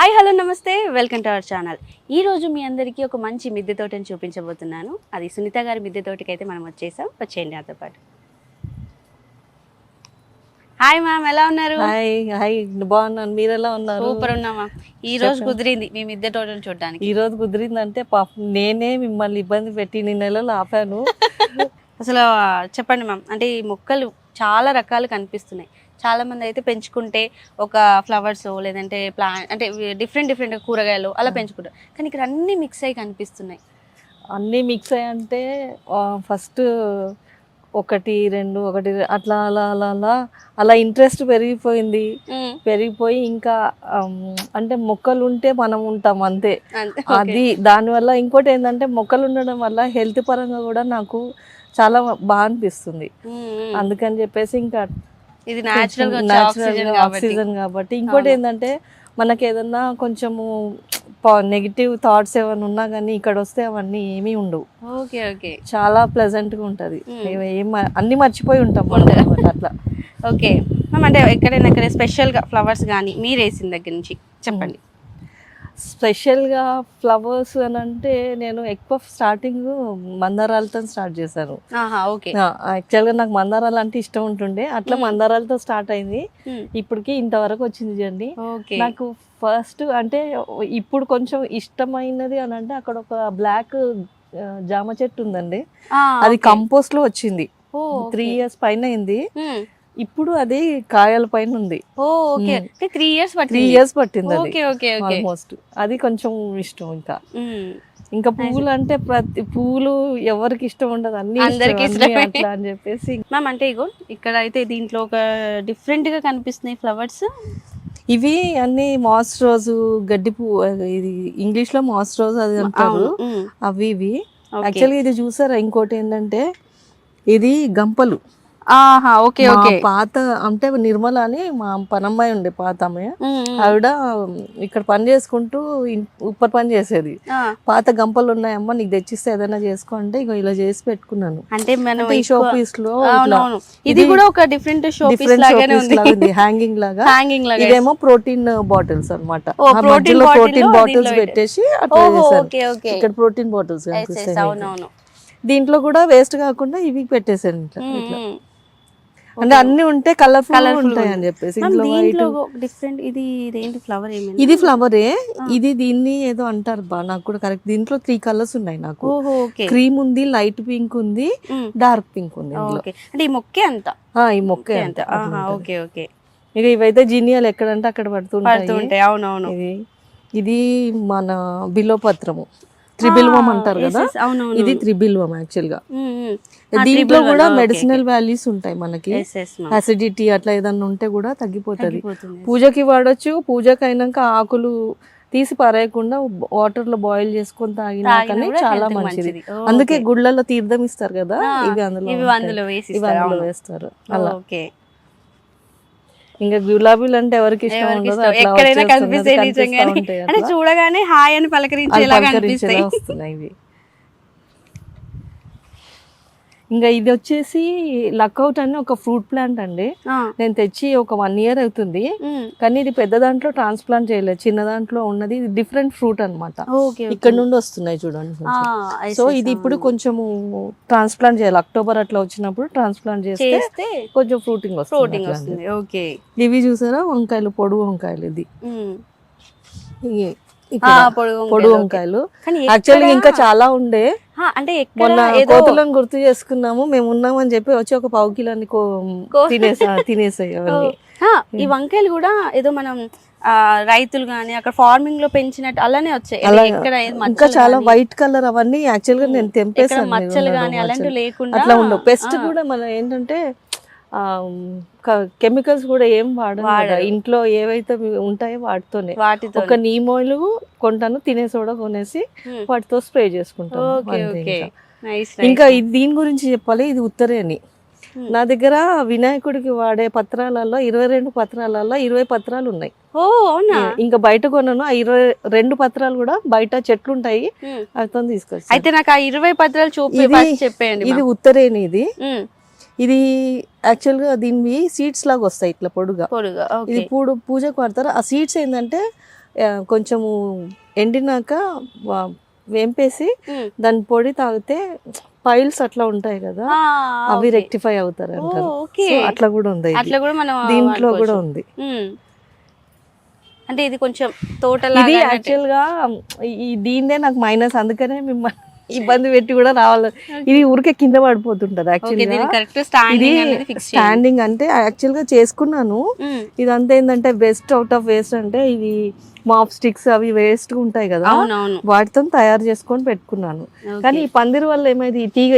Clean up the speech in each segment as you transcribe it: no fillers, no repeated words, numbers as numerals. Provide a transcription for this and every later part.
Hi hello నమస్తే welcome to our channel. ఈ రోజు మీ అందరికీ ఒక మంచి మిద్దె తోటని చూపించబోతున్నాను. అది సునీత గారి మిద్దె తోటకి అయితే మనం వచ్చేసాం. వచ్చేయండి నాతో పాటు. హాయ్ మ్యామ్, ఎలా ఉన్నారు? హాయ్ హాయ్, బాగున్నాను. మీరు ఎలా ఉన్నారు? సూపర్ ఉన్నామా. ఈ రోజు కుదిరింది మీ మిద్దె తోటను చూడడానికి. ఈ రోజు కుదిరిందంటే పాపం నేనే మిమ్మల్ని ఇబ్బంది పెట్టి ఇన్ని నెలలు ఆపాను. అసలు చెప్పండి మ్యామ్, అంటే ఈ మొక్కలు చాలా రకాలు కనిపిస్తున్నాయి. చాలా మంది అయితే పెంచుకుంటే ఒక ఫ్లవర్స్ లేదంటే ప్లాంట్ అంటే డిఫరెంట్ కూరగాయలు అలా పెంచుకుంటారు, కానీ ఇక్కడ అన్ని మిక్స్ అయ్యి కనిపిస్తున్నాయి. అన్నీ మిక్స్ అయ్యి అంటే ఫస్ట్ ఒకటి అట్లా అలా అలా అలా అలా ఇంట్రెస్ట్ పెరిగిపోయి ఇంకా అంటే మొక్కలు ఉంటే మనం ఉంటాం అంతే. అది దానివల్ల ఇంకోటి ఏంటంటే మొక్కలు ఉండడం వల్ల హెల్త్ పరంగా కూడా నాకు చాలా బాగా అనిపిస్తుంది. అందుకని చెప్పేసి ఇంకా ఇది న్యాచురల్ ఆక్సిజన్ కాబట్టి. ఇంకోటి ఏంటంటే మనకి ఏదన్నా కొంచెము నెగిటివ్ థాట్స్ ఏమైనా ఉన్నా కానీ ఇక్కడ వస్తే అవన్నీ ఏమీ ఉండవు. చాలా ప్లెజెంట్గా ఉంటుంది. అన్ని మర్చిపోయి ఉంటాం అట్లా. ఓకే మ్యామ్, అంటే ఎక్కడైనా స్పెషల్గా ఫ్లవర్స్ కానీ మీరు వేసిన దగ్గర నుంచి చెప్పండి. స్పెషల్గా ఫ్లవర్స్ అని అంటే నేను ఎక్కువ స్టార్టింగ్ మందారాలతో స్టార్ట్ చేశాను. యాక్చువల్గా నాకు మందారాలు అంటే ఇష్టం ఉంటుండే, అట్లా మందారాలతో స్టార్ట్ అయింది. ఇప్పటికి ఇంతవరకు వచ్చింది చూడండి. నాకు ఫస్ట్ అంటే ఇప్పుడు కొంచెం ఇష్టమైనది అని అంటే అక్కడ ఒక బ్లాక్ జామ చెట్టు ఉందండి. అది కంపోస్ట్ లో వచ్చింది. 3 years పైన అయింది. ఇప్పుడు అది కాయల పైన ఉంది. 3 years పట్టింది ఆల్మోస్ట్. అది కొంచెం ఇష్టం. ఇంకా పువ్వులు అంటే ప్రతి పువ్వులు ఎవరికి ఇష్టం ఉండదు, అందరికి అట్లా అని చెప్పేసి. మ్యామ్, అంటే ఇగో ఇక్కడ అయితే దీంట్లో ఒక డిఫరెంట్ గా కనిపిస్తున్నాయి ఫ్లవర్స్. ఇవి అన్ని మాస్ రోజు గడ్డి పువ్వు, ఇది ఇంగ్లీష్ లో మాస్ రోజు అది అంటారు. అవి ఇవి యాక్చువల్గా ఇది చూసారా. ఇంకోటి ఏంటంటే ఇది గంపలు. పాత అంటే నిర్మల అని మా పనమ్మాయి ఉండే పాత అమ్మాయి, ఆవిడ ఇక్కడ పని చేసుకుంటూ ఉప్పర్ పని చేసేది. పాత గంపలు ఉన్నాయమ్మా నీకు తెచ్చిస్తే ఏదైనా చేసుకో అంటే ఇక ఇలా చేసి పెట్టుకున్నాను. అంటే ఈ షో పీస్ లో ఇది కూడా ఒక డిఫరెంట్ షో పీస్ లాగానే ఉంది, హ్యాంగింగ్ లాగా. ఇదేమో ప్రోటీన్ బాటిల్స్ అన్నమాట. మధ్యలో ప్రోటీన్ బాటిల్స్ పెట్టేసి అట్లా చేశాను. ఇక్కడ ప్రోటీన్ బాటిల్స్ దీంట్లో కూడా వేస్ట్ కాకుండా ఇవి పెట్టేసాను ఇట్లా. అంటే అన్ని ఉంటే కలర్ఫుల్ ఉంటాయి అని చెప్పేసి. ఇది ఫ్లవరే. ఇది దీన్ని ఏదో అంటారు బా, నాకు కూడా కరెక్ట్. దీంట్లో 3 colors ఉన్నాయి నాకు. క్రీమ్ ఉంది, లైట్ పింక్ ఉంది, డార్క్ పింక్ ఉంది. ఈ మొక్కే అంత. ఇక ఇవైతే జీనియాలు ఎక్కడంటే అక్కడ పడుతుంటాయి. అవునవును. ఇది మన బిల్వపత్రము, త్రిబిల్వం అంటారు కదా. ఇది త్రిబిల్వం యాక్చువల్ గా. దీంట్లో కూడా మెడిసినల్ వాల్యూస్ ఉంటాయి మనకి. అసిడిటీ అట్లా ఏదన్నా ఉంటే కూడా తగ్గిపోతుంది. పూజకి వాడచ్చు. పూజకి అయినాక ఆకులు తీసి పారేయకుండా వాటర్ లో బాయిల్ చేసుకొని తాగినా కానీ చాలా మంచిది. అందుకే గుళ్ళల్లో తీర్థం ఇస్తారు కదా, ఇవి అందులో వేస్తారు అలా. ఇంకా గులాబీలు అంటే ఎవరికి ఇష్టం ఉండదు, ఎక్కడైనా కనిపిస్తాయి. చూడగానే హాయ్ అని పలకరించేలాగా వస్తున్నాయి ఇవి. ఇంకా ఇది వచ్చేసి లక్అవుట్ అని ఒక ఫ్రూట్ ప్లాంట్ అండి. నేను తెచ్చి ఒక 1 year అవుతుంది, కానీ ఇది పెద్ద దాంట్లో ట్రాన్స్ప్లాంట్ చేయలేదు. చిన్న దాంట్లో ఉన్నది. ఇది డిఫరెంట్ ఫ్రూట్ అనమాట. ఇక్కడ నుండి వస్తున్నాయి చూడండి. సో ఇది ఇప్పుడు కొంచెము ట్రాన్స్ప్లాంట్ చేయాలి. అక్టోబర్ అట్లా వచ్చినప్పుడు ట్రాన్స్ప్లాంట్ చేస్తే కొంచెం ఫ్రూటింగ్ వస్తుంది. ఇవి చూసారా వంకాయలు, పొడుగు వంకాయలు. ఇది పొడుగు వంకాయలు. యాక్చువల్గా ఇంకా చాలా ఉండే, అంటే మొన్న కోతులను గుర్తు చేసుకున్నాము. మేము ఉన్నామని చెప్పి వచ్చి ఒక 1 కిలోని తినేసాయి అవన్నీ. ఈ వంకాయలు కూడా ఏదో మనం రైతులు గానీ అక్కడ ఫార్మింగ్ లో పెంచినట్టు అలానే వచ్చాయి. ఇంకా చాలా వైట్ కలర్ అవన్నీ యాక్చువల్ గా నేను తెంపేసాను. మచ్చలు గానీ అలాంటివి లేకుండా అట్లా ఉండవు. పెస్ట్ కూడా మనం ఏంటంటే కెమికల్స్ కూడా ఏం వాడదు. ఇంట్లో ఏవైతే ఉంటాయో వాటితోనే. ఒక నీమోలు కొంటాను, తినే సోడా కొనేసి వాటితో స్ప్రే చేసుకుంటాను. ఇంకా దీని గురించి చెప్పాలి. ఇది ఉత్తరేణి. నా దగ్గర వినాయకుడికి వాడే పత్రాలలో 22 పత్రాలలో 20 పత్రాలు ఉన్నాయి. ఇంకా బయట కొన్నాను. ఆ 22 పత్రాలు కూడా బయట చెట్లు ఉంటాయి, అవితో తీసుకొచ్చి. అయితే నాకు ఆ 20 పత్రాలు చెప్పేయండి. ఇది ఉత్తరేణి. ఇది యాక్చువల్ గా దీన్ని సీడ్స్ లాగా వస్తాయి ఇట్లా పొడుగా. ఇది పూజకు వాడతారు. ఆ సీడ్స్ ఏంటంటే కొంచెము ఎండినాక వేంపేసి దాని పొడి తాగితే పైల్స్ అట్లా ఉంటాయి కదా, అవి రెక్టిఫై అవుతారు అంటారు. సో అట్లా కూడా ఉంది, అట్లా కూడా మనం దీంట్లో కూడా ఉంది. అంటే ఇది కొంచెం తోటలా ఇది యాక్చువల్ గా దీన్నే నాకు మైనస్, అందుకనే మిమ్మల్ని ఇబ్బంది పెట్టి కూడా రావాలి. ఇది ఊరికే కింద పడిపోతుంటది యాక్చువల్లీ. స్టాండింగ్ అంటే యాక్చువల్ గా చేసుకున్నాను. ఇదంతా ఏంటంటే వేస్ట్ అవుట్ ఆఫ్ వేస్ట్, అంటే ఇవి మాప్ స్టిక్స్ అవి వేస్ట్ ఉంటాయి కదా, వాటితో తయారు చేసుకొని పెట్టుకున్నాను. కానీ ఈ పందిరి వల్ల ఏమైంది, ఈ తీగ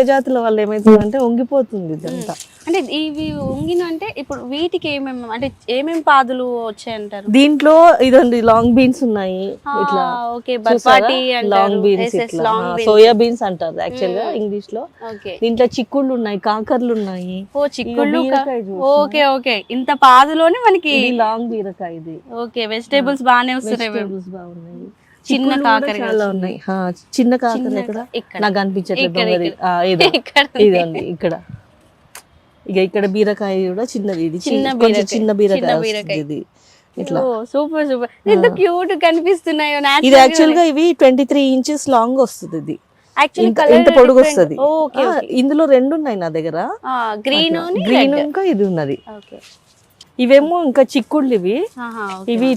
జాతుల వల్ల ఏమైతుందంటే వంగిపోతుంది ఇదంతా. అంటే ఇవి వంగిన అంటే ఇప్పుడు వీటికి ఏమేమి పాదులు వచ్చాయంటారు? దీంట్లో ఇదండి లాంగ్ బీన్స్ ఉన్నాయి, ఇట్లా లాంగ్ బీన్స్, ఇట్లా సోయా బీన్స్ అంటారు యాక్చువల్ గా ఇంగ్లీష్ లో. దీంట్లో చిక్కుళ్ళు ఉన్నాయి, కాకర్లు ఉన్నాయి. ఓకే ఓకే, ఇంత పాదులోనే మనకి లాంగ్ బీరకాయ ఇది. ఓకే, వెజిటేబుల్స్ బాగానే వస్తున్నాయి, బాగున్నాయి. చిన్న కాకర చాలా ఉన్నాయి. చిన్న కాకర ఎక్కడ నాకు అనిపించట్లేదు, ఇదండి ఇక్కడ. ఇక ఇక్కడ బీరకాయ కూడా చిన్నది, ఇది చిన్న బీరకాయ ఇది. ఇట్లా సూపర్ సూపర్, ఎంత క్యూట్ కనిపిస్తున్నాయో. ఇది యాక్చువల్ గా ఇవి 23 inches లాంగ్ వస్తుంది, ఇది ఇంత పొడుగు వస్తుంది. ఇందులో 2 ఉన్నాయి నా దగ్గర, గ్రీన్ ఇంకా ఇది ఉన్నది. ఇవేమో ఇంకా చిక్కుళ్ళు, ఇవి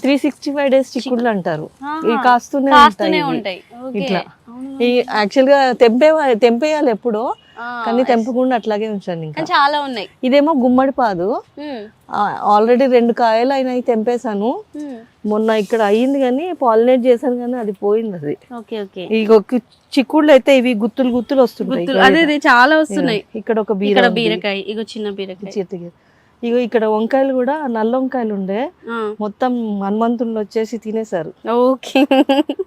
365 days చిక్కుళ్ళు అంటారు. ఇవి కాస్తూనే ఉంటాయి ఇట్లా. యాక్చువల్ గా తెంపేయాలి ఎప్పుడో, కానీ తెంపకుండా అట్లాగే ఉంచాను. ఇంకా చాలా ఉన్నాయి. ఇదేమో గుమ్మడి పాదు, ఆల్రెడీ 2 కాయలు అయినాయి, తెంపేశాను. మొన్న ఇక్కడ అయ్యింది కానీ పాలినేట్ చేశాను కానీ అది పోయింది. అది ఇక చిక్కుళ్ళు అయితే ఇవి గుత్తులు గుత్తులు వస్తుంటాయి, అదే చాలా వస్తున్నాయి. ఇక్కడ ఒక బీరకాయ, ఇగో చిన్న బీరకాయ. ఇగో ఇక్కడ వంకాయలు కూడా నల్ల వంకాయలు ఉండే, మొత్తం హనుమంతుళ్ళు వచ్చేసి తినేసారు.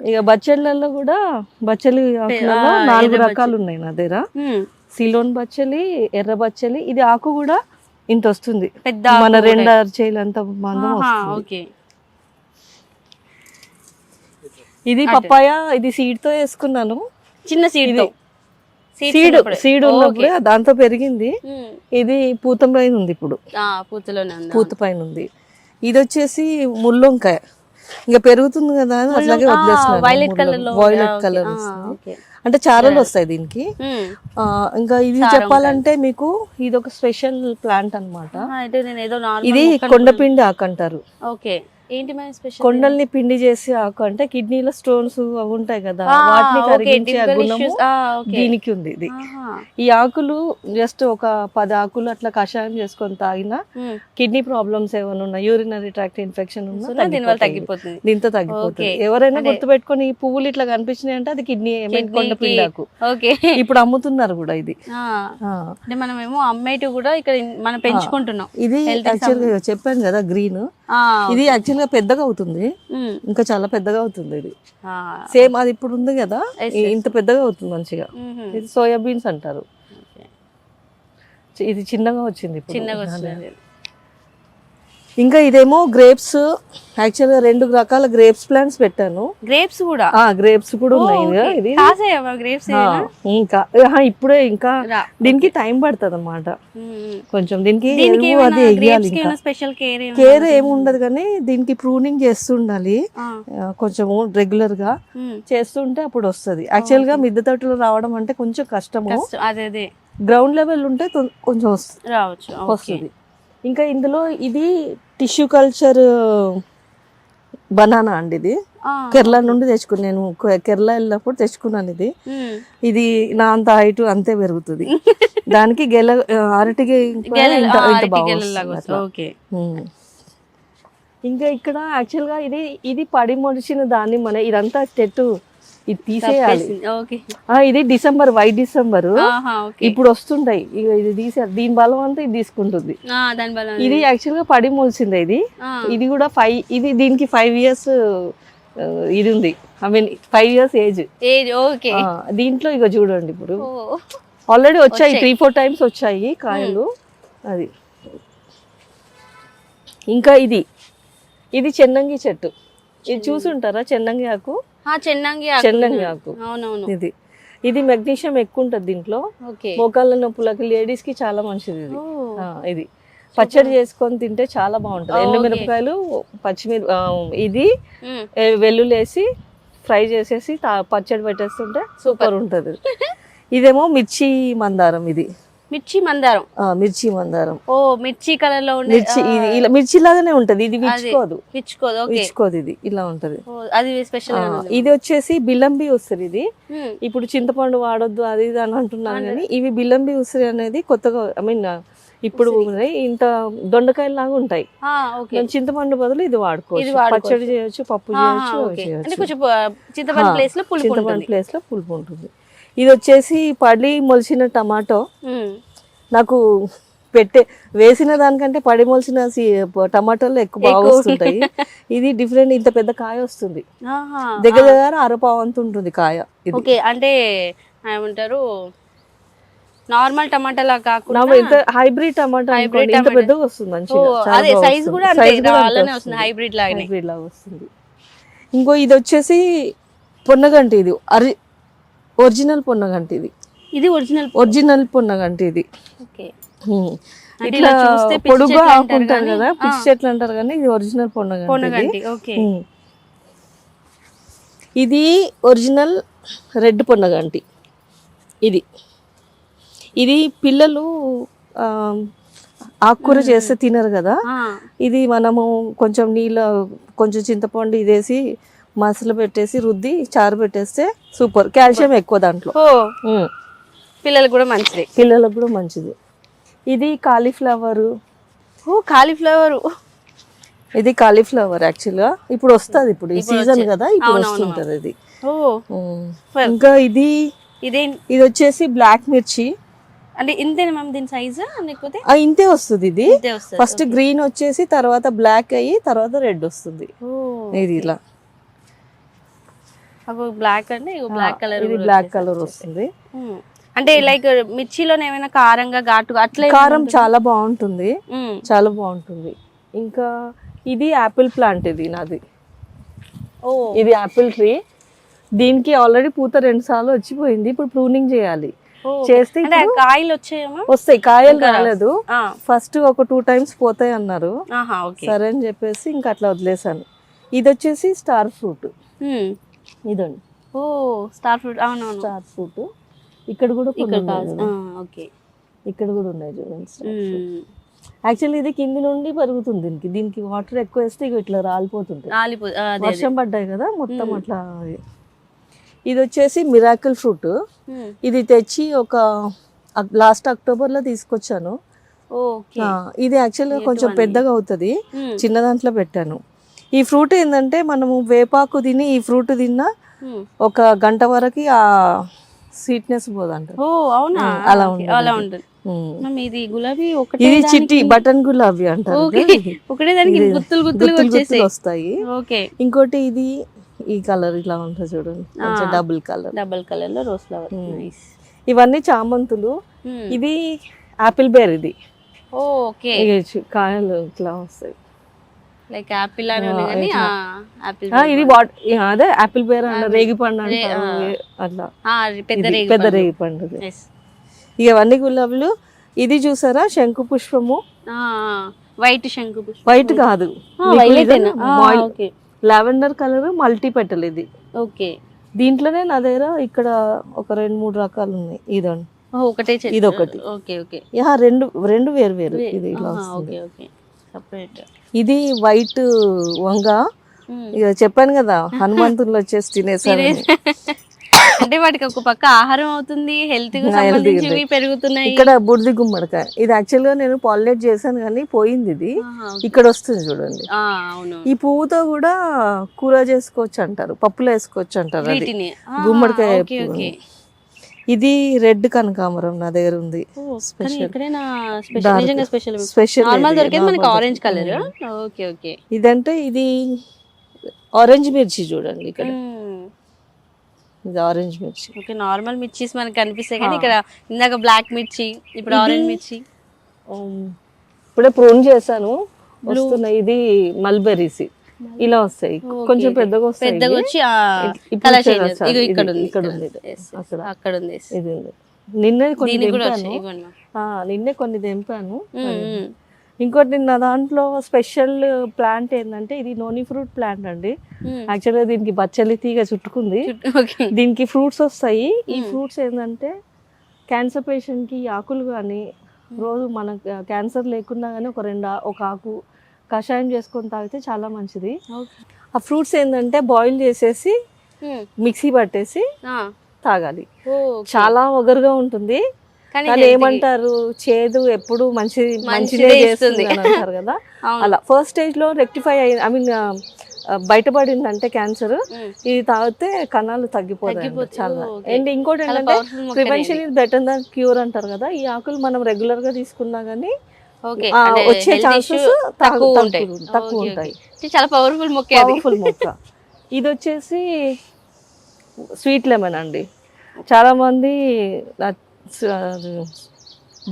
ఇక బచ్చళ్ళల్లో కూడా బచ్చలి 4 రకాలు ఉన్నాయి నా దగ్గర. సిలోన్ బచ్చలి, ఎర్ర బచ్చలి. ఇది ఆకు కూడా ఇంత వస్తుంది, మన 2 అరచేయిలంత మందం వస్తుంది. ఇది పప్పాయ, ఇది సీడ్ తో వేసుకున్నాను, చిన్న సీడ్ ఉన్నప్పుడు దాంతో పెరిగింది. ఇది పూత పైన ఉంది, ఇప్పుడు పూత పైన ఉంది. ఇది వచ్చేసి ముల్లొంకాయ, ఇంకా పెరుగుతుంది కదా అని అట్లాగే వదిలేస్తున్నాను. వైలెట్ కలర్ అంటే చారలు వస్తాయి దీనికి. ఇంకా ఇది చెప్పాలంటే మీకు ఇది ఒక స్పెషల్ ప్లాంట్ అన్నమాట. ఇది కొండపిండి ఆకు అంటారు. కొండల్ని పిండి చేసి ఆకు, అంటే కిడ్నీలో స్టోన్స్ అవి ఉంటాయి కదా, వాటిని కరిగించే గుణము దీనికి ఉంది. ఇది ఈ ఆకులు జస్ట్ ఒక 10 ఆకులు అట్లా కషాయం చేసుకొని తాగినా కిడ్నీ ప్రాబ్లమ్స్ ఏమైనా ఉన్నా, యూరినరీ ట్రాక్ట్ ఇన్ఫెక్షన్ ఉన్నా దీంతో తగ్గిపోతుంది. ఎవరైనా గుర్తుపెట్టుకొని ఈ పువ్వులు ఇట్లా కనిపించినాయి అంటే అది కిడ్నీ కొండపిండి ఆకు. ఇప్పుడు అమ్ముతున్నారు కూడా ఇది. మనమేమో అమ్మేటి కూడా ఇక్కడ మనం పెంచుకుంటున్నాం. ఇది యాక్చువల్గా చెప్పాను కదా గ్రీన్, ఇది యాక్చువల్ గా పెద్దగా అవుతుంది, ఇంకా చాలా పెద్దగా అవుతుంది. ఇది సేమ్ అది ఇప్పుడు ఉంది కదా, ఇంత పెద్దగా అవుతుంది మంచిగా. ఇది సోయా బీన్స్ అంటారు. ఇది చిన్నగా వచ్చింది ఇప్పుడు. ఇంకా ఇదేమో గ్రేప్స్. యాక్చువల్ గా 2 రకాల గ్రేప్స్ ప్లాంట్స్ పెట్టాను. గ్రేప్స్ కూడా ఉన్నాయి. ఇది ఇంకా ఇప్పుడే, ఇంకా దీనికి టైం పడుతుంది అన్నమాట కొంచెం. దీనికి అది వేయాలి. కేర్ ఏమి ఉండదు కానీ దీనికి ప్రూనింగ్ చేస్తుండాలి కొంచెం రెగ్యులర్ గా. చేస్తుంటే అప్పుడు వస్తుంది. యాక్చువల్ గా మిద్దె తోటలో రావడం అంటే కొంచెం కష్టము. గ్రౌండ్ లెవెల్ ఉంటే కొంచెం వస్తుంది. ఇంకా ఇందులో ఇది టిష్యూ కల్చర్ బనానా అండి. ఇది కేరళ నుండి తెచ్చుకున్నాను, నేను కేరళ వెళ్ళినప్పుడు తెచ్చుకున్నాను. ఇది నా అంత హైట్ అంతే పెరుగుతుంది. దానికి అరటికి ఇంత బాగుంది. ఇంకా ఇక్కడ యాక్చువల్ గా ఇది పడి మొలిచిన దాన్ని ఇదంతా చెట్టు ఇది తీసేయాలి. ఇది డిసెంబర్, వైట్ డిసెంబర్ ఇప్పుడు వస్తుంటాయి. ఇది తీసేయాలి. దీని బలం అంతా ఇది తీసుకుంటుంది. ఇది యాక్చువల్ గా పడి మొలిసింది. ఇది కూడా దీనికి 5 years ఇది ఉంది. I mean 5 years age. దీంట్లో ఇక చూడండి, ఇప్పుడు ఆల్రెడీ వచ్చాయి 3-4 times వచ్చాయి కాయలు. అది ఇంకా ఇది చెన్నంగి చెట్టు. ఇది చూసుంటారా, చెన్నంగి ఆకు. చెన్నంగి ఆకు ఇది మెగ్నీషియం ఎక్కువ ఉంటుంది దీంట్లో. మోకాళ్ళ నొప్పులకి లేడీస్ కి చాలా మంచిది ఇది. పచ్చడి చేసుకొని తింటే చాలా బాగుంటుంది. ఎండుమిరపకాయలు, ఇది వెల్లుల్లి వేసి ఫ్రై చేసేసి పచ్చడి పెట్టేస్తుంటే సూపర్ ఉంటుంది. ఇదేమో మిర్చి మందారం, ఇది మిర్చి మందారం. మిర్చి మందారం. ఓ మిర్చి కలర్ లో మిర్చి, ఇది ఇలా మిర్చి లాగానే ఉంటది. ఇది విచ్చుకోదు. ఇది ఇలా ఉంటది. అది స్పెషల్. ఇది వచ్చేసి బిల్లంబి ఉసిరి. ఇది ఇప్పుడు చింతపండు వాడొద్దు అది ఇది అని అంటున్నాను కానీ ఇవి బిల్లంబి ఉసిరి అనేది కొత్తగా, ఐ మీన్ ఇప్పుడు ఇంత దొండకాయలు లాగా ఉంటాయి. చింతపండు బదులు ఇది వాడుకోవచ్చు. పచ్చడి చేయొచ్చు, పప్పు చేయొచ్చు. చింతపండు ప్లేస్ లో పులుపు ఉంటుంది. ఇది వచ్చేసి పడి మొలిచిన టమాటో. నాకు వేసిన దానికంటే పడి మొలిచిన టమాటోలు ఎక్కువ బాగా వస్తుంటాయి. ఇది డిఫరెంట్. ఇంత పెద్ద కాయ వస్తుంది. దగ్గర దగ్గర అరపావంత ఉంటుంది కాయ. ఓకే, అంటే ఏమంటారు నార్మల్ టమాటా లా కాకుండా హైబ్రిడ్ టమాటా. ఇంత పెద్దగా వస్తుంది మంచిగా. అదే సైజ్ కూడా అలానే వస్తుంది, హైబ్రిడ్ లాగా వస్తుంది. ఇంకో ఇది వచ్చేసి పొన్నగంటి. ఇది ఒరిజినల్ పొన్నగంటి. ఇది ఒరిజినల్ పొన్నగంటి. ఇది ఇట్లా పొడుగా ఆకుంటారు కదా, పిచ్చి చెట్లు అంటారు కానీ ఇది ఒరిజినల్ పొన్నగంటి. ఇది ఒరిజినల్ రెడ్ పొన్నగంటి. ఇది పిల్లలు ఆకుకూర చేస్తే తినరు కదా, ఇది మనము కొంచెం కొంచెం చింతపండు ఇదేసి మసాలా పెట్టేసి రుద్ది చారు పెట్టేస్తే సూపర్. కాల్షియం ఎక్కువ దాంట్లో. పిల్లలకు కూడా మంచిది. ఇది కాలీఫ్లవర్. ఇది కాలీఫ్లవర్ యాక్చువల్గా ఇప్పుడు వస్తుంది. ఇప్పుడు ఈ సీజన్ కదా, ఇప్పుడు వస్తుంటది ఇది. ఇంకా ఇది వచ్చేసి బ్లాక్ మిర్చి. అంటే ఇంతేనా మ్యామ్ దీని సైజ్? లేకపోతే ఇంతే వస్తుంది. ఇది ఫస్ట్ గ్రీన్ వచ్చేసి తర్వాత బ్లాక్ అయ్యి తర్వాత రెడ్ వస్తుంది. ఇది ఇలా బ్లాక్ అంటే బ్లాక్ కలర్. ఇది బ్లాక్ కలర్ వస్తుంది. అంటే లైక్ మిర్చిలోనే ఏమైనా కారంగా ఘాటుగా అట్లా? కారం చాలా బాగుంటుంది, చాలా బాగుంటుంది. ఇంకా ఇది యాపిల్ ప్లాంట్. ఇది నాది. ఇది యాపిల్ ట్రీ. దీనికి ఆల్రెడీ పూత 2 సార్లు వచ్చిపోయింది. ఇప్పుడు ప్రూనింగ్ చేయాలి. చేస్తే కాయలు వస్తాయి. కాయలు రాలేదు. ఫస్ట్ ఒక 2 టైమ్స్ పోతాయి అన్నారు. సరే అని చెప్పేసి ఇంకా అట్లా వదిలేసాను. ఇది వచ్చేసి స్టార్ ఫ్రూట్. ఇదండి. Star fruit. అవునవును, స్టార్ ఫ్రూట్. ఇక్కడ కూడా ఇక్కడ కూడా ఉన్నాయి చూడండి. యాక్చువల్లీ ఇది కింది నుండి పెరుగుతుంది. దీనికి వాటర్ ఎక్కువ వేస్తే ఇట్లా రాలిపోతుంది. వర్షం పడ్డాయి కదా మొత్తం అట్లా. ఇది వచ్చేసి మిరాకిల్ ఫ్రూట్. ఇది తెచ్చి ఒక లాస్ట్ అక్టోబర్ లో తీసుకొచ్చాను. ఇది యాక్చువల్గా కొంచెం పెద్దగా అవుతుంది. చిన్న దాంట్లో పెట్టాను. ఈ ఫ్రూట్ ఏంటంటే మనము వేపాకు తిని ఈ ఫ్రూట్ తిన్నా 1 గంట వరకు ఆ స్వీట్నెస్ పోదంట. అలా ఉంటుంది. ఇది గులాబీ. ఇది చిట్టి బటన్ గులాబీ అంటారు. గుత్తులు వస్తాయి. ఇంకోటి ఇది ఈ కలర్ ఇలా ఉంటుంది చూడండి, డబుల్ కలర్ లో రోజ్ ఫ్లవర్. ఇవన్నీ చామంతులు. ఇది ఆపిల్ బేర్. ఇది కాయలు ఇట్లా వస్తాయి. లైక్ యాపిల్ ఇది అదే యాపిల్ బేర్ అన్న రేగి పండు అంటారు. అట్లా పెద్ద రేగి పండు. ఇవన్నీ గులాబీలు. ఇది చూసారా శంకు పుష్పము. వైట్ శంకు పుష్పం. వైట్ కాదు, లావెండర్ కలర్ మల్టీ పెటల్. ఇది దీంట్లోనే నా దగ్గర ఇక్కడ ఒక 2-3 రకాలు ఉన్నాయి. ఇదండి ఒకటే, ఇది ఒకటి. రెండు వేరు వేరు. ఇది ఇలా ఇది వైట్ వంగ. ఇక చెప్పాను కదా హనుమంతులు వచ్చేసి తినేసారు. అంటే వాటికి ఒక పక్క ఆహారం అవుతుంది, హెల్త్ పెరుగుతున్నాయి. ఇక్కడ బుడిది గుమ్మడికాయ. ఇది యాక్చువల్ గా నేను పాలినేట్ చేశాను కానీ పోయింది. ఇది ఇక్కడ వస్తుంది చూడండి. ఈ పువ్వుతో కూడా కూర చేసుకోవచ్చు అంటారు, పప్పులో వేసుకోవచ్చు అంటారు. గుమ్మడికాయ. ఇది రెడ్ కనకాంబరం నా దగ్గర ఉంది. Special orange colour. ఇదంటే ఇది ఆరెంజ్ మిర్చి చూడండి. ఇక్కడ ఇది ఆరెంజ్ మిర్చి. ఓకే, నార్మల్ మిర్చీస్ మనకి కనిపిస్తాయి కానీ ఇక్కడ ఇందాక బ్లాక్ మిర్చి, ఇప్పుడు ఆరెంజ్ మిర్చి. ఇప్పుడే ప్రూన్ చేశాను, వస్తున్నాయి. ఇది మల్బెరీస్ ఇలా వస్తాయి, కొంచెం పెద్దగా వస్తాయి. నిన్నే కొన్ని తెంపాను. ఇంకోటి నా దాంట్లో స్పెషల్ ప్లాంట్ ఏంటంటే ఇది నోని ఫ్రూట్ ప్లాంట్ అండి. యాక్చువల్గా దీనికి బచ్చలి తీగ చుట్టుకుంది. దీనికి ఫ్రూట్స్ వస్తాయి. ఈ ఫ్రూట్స్ ఏంటంటే క్యాన్సర్ పేషెంట్కి ఆకులు కానీ రోజు మనకు క్యాన్సర్ లేకున్నా కానీ ఒక ఆకు కషాయం చేసుకొని తాగితే చాలా మంచిది. ఆ ఫ్రూట్స్ ఏంటంటే బాయిల్ చేసేసి మిక్సీ పట్టేసి తాగాలి. చాలా ఒగరుగా ఉంటుంది కానీ ఏమంటారు చేదు ఎప్పుడు మంచిదే చేస్తుంది అని అంటారు కదా. అలా ఫస్ట్ స్టేజ్ లో రెక్టిఫై ఐ మీన్ బయటపడిందంటే క్యాన్సర్, ఇది తాగితే కణాలు తగ్గిపోతాయి చాలా. అండ్ ఇంకోటి ఏంటంటే prevention is better than cure అంటారు కదా. ఈ ఆకులు మనం రెగ్యులర్ గా తీసుకున్నా గానీ వచ్చే ఛాన్సెస్ తక్కువ ఉంటాయి. చాలా పవర్ఫుల్ మొక్క. ఇది వచ్చేసి స్వీట్ లెమన్ అండి. చాలా మంది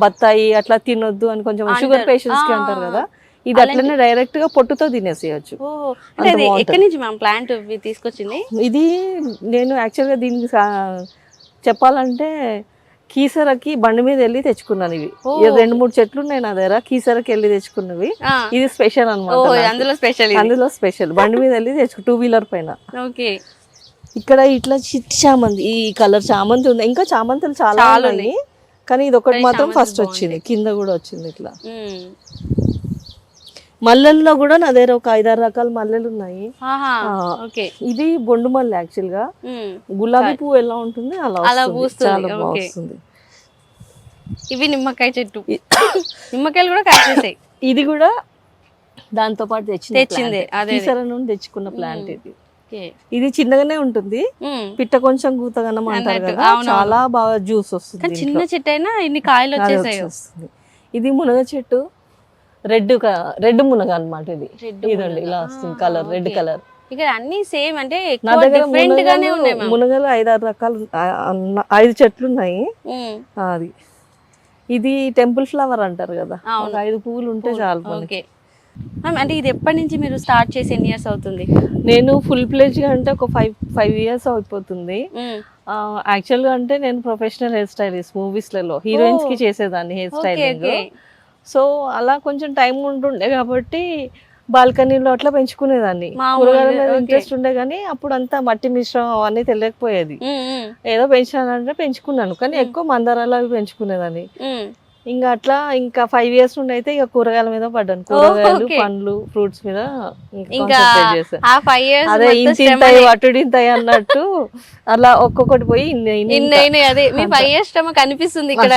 బత్తాయి అట్లా తినొద్దు అని కొంచెం షుగర్ పేషెంట్స్ కి అంటారు కదా. ఇది అట్లనే డైరెక్ట్ గా పొట్టుతో తినేసేయచ్చు. ఎక్కడి నుంచి మ్యామ్ ప్లాంట్ తీసుకొచ్చింది? ఇది నేను యాక్చువల్ గా దీనికి చెప్పాలంటే కీసరకి బండి మీద వెళ్ళి తెచ్చుకున్నాను. ఇవి 2-3 చెట్లు ఉన్నాయి నా దగ్గర, కీసరకి వెళ్ళి తెచ్చుకున్నవి. ఇది స్పెషల్ అనమాట, అందులో స్పెషల్ బండి మీద వెళ్ళి 2 వీలర్ పైన. ఇక్కడ ఇట్లా చిట్టి చామంతి, ఈ కలర్ చామంతి ఉంది. ఇంకా చామంతులు చాలా ఉన్నాయి కానీ ఇది ఒకటి మాత్రం ఫస్ట్ వచ్చింది, కింద కూడా వచ్చింది ఇట్లా. మల్లెల్లో కూడా నా దగ్గర ఒక 5-6 రకాల మల్లెలు ఉన్నాయి. ఇది బొండు మల్లె. యాక్చువల్ గా గులాబీ పువ్వు ఎలా ఉంటుంది అలా చాలా బాగుంది. ఇవి నిమ్మకాయ చెట్టు, నిమ్మకాయలు కూడా కాసేసాయి. ఇది కూడా దాంతో పాటు తెచ్చింది, నుండి తెచ్చుకున్న ప్లాంట్. ఇది చిన్నగానే ఉంటుంది, పిట్ట కొంచెం గూతగనం అంటారు కదా, చాలా బాగా జ్యూస్ వస్తుంది. చిన్న చెట్టు అయినా ఇన్ని కాయలు వచ్చేసాయి. ఇది మునగ చెట్టు, రెడ్ మునగ అన్నమాట. ఇది ఇదండి ఇలా వస్తుంది కలర్, రెడ్ కలర్. ఇక్కడ అన్ని సేమ్ అంటే నా దగ్గర మునగలు 5-6 రకాలు 5 చెట్లు ఉన్నాయి. అది ఇది టెంపుల్ ఫ్లవర్ అంటారు కదా, 5 పువ్వులు ఉంటే చాలు మనకి. అంటే ఇది ఎప్పటి నుంచి మీరు స్టార్ట్ చేసి ఎన్ని ఇయర్స్ అవుతుంది? నేను ఫుల్ ప్లేజ్ గా అంటే ఒక 5 ఇయర్స్ అయిపోతుంది. యాక్చువల్ గా అంటే నేను ప్రొఫెషనల్ హెయిర్ స్టైలిస్ట్, మూవీస్ లలో హీరోయిన్స్ కి చేసేదాన్ని హెయిర్ స్టైలింగ్. సో అలా కొంచెం టైం ఉంటుండే కాబట్టి బాల్కనీలో అట్లా పెంచుకునేదాన్ని. కూరగాయల మీద ఇంట్రెస్ట్ ఉండే కానీ అప్పుడు అంతా మట్టి మిశ్రమం అవన్నీ తెలియకపోయేది. ఏదో పెంచానంటే పెంచుకున్నాను కానీ ఎక్కువ మందారాలు అవి పెంచుకునేదాన్ని. ఇంకా 5 ఇయర్స్ నుండి అయితే ఇక కూరగాయల మీద పడ్డాను. కూరగాయలు, పండ్లు, ఫ్రూట్స్ మీద అదే ఇంతింతాయి అటుడింతాయి అన్నట్టు అలా ఒక్కొక్కటి పోయి కనిపిస్తుంది ఇక్కడ.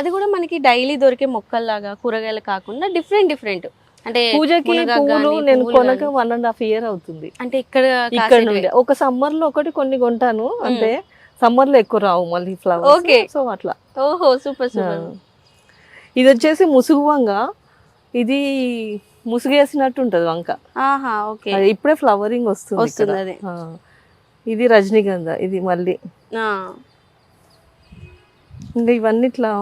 అది కూడా మనకి డైలీ దొరికే మొక్కల్లాగా కూరగాయలు కాకుండా డిఫరెంట్ అంటే పూజకి పువ్వులు నేను కొనక 1.5 year అవుతుంది. అంటే ఇక్కడ నుండి ఒక సమ్మర్ లో కొన్ని కొంటాను, అంటే సమ్మర్ లో ఎక్కువ రావు మళ్ళీ ఫ్లవర్స్. సో అట్లా. ఓహో సూపర్. ఇది వచ్చేసి ముసుగు వంగ. ఇది ముసుగేసినట్టు ఉంటది వంక. ఇప్పుడే ఫ్లవరింగ్ వస్తుంది. ఇది రజనీగంధ. ఇది మళ్ళీ ఇంకా ఇవన్నీ ఇట్లా.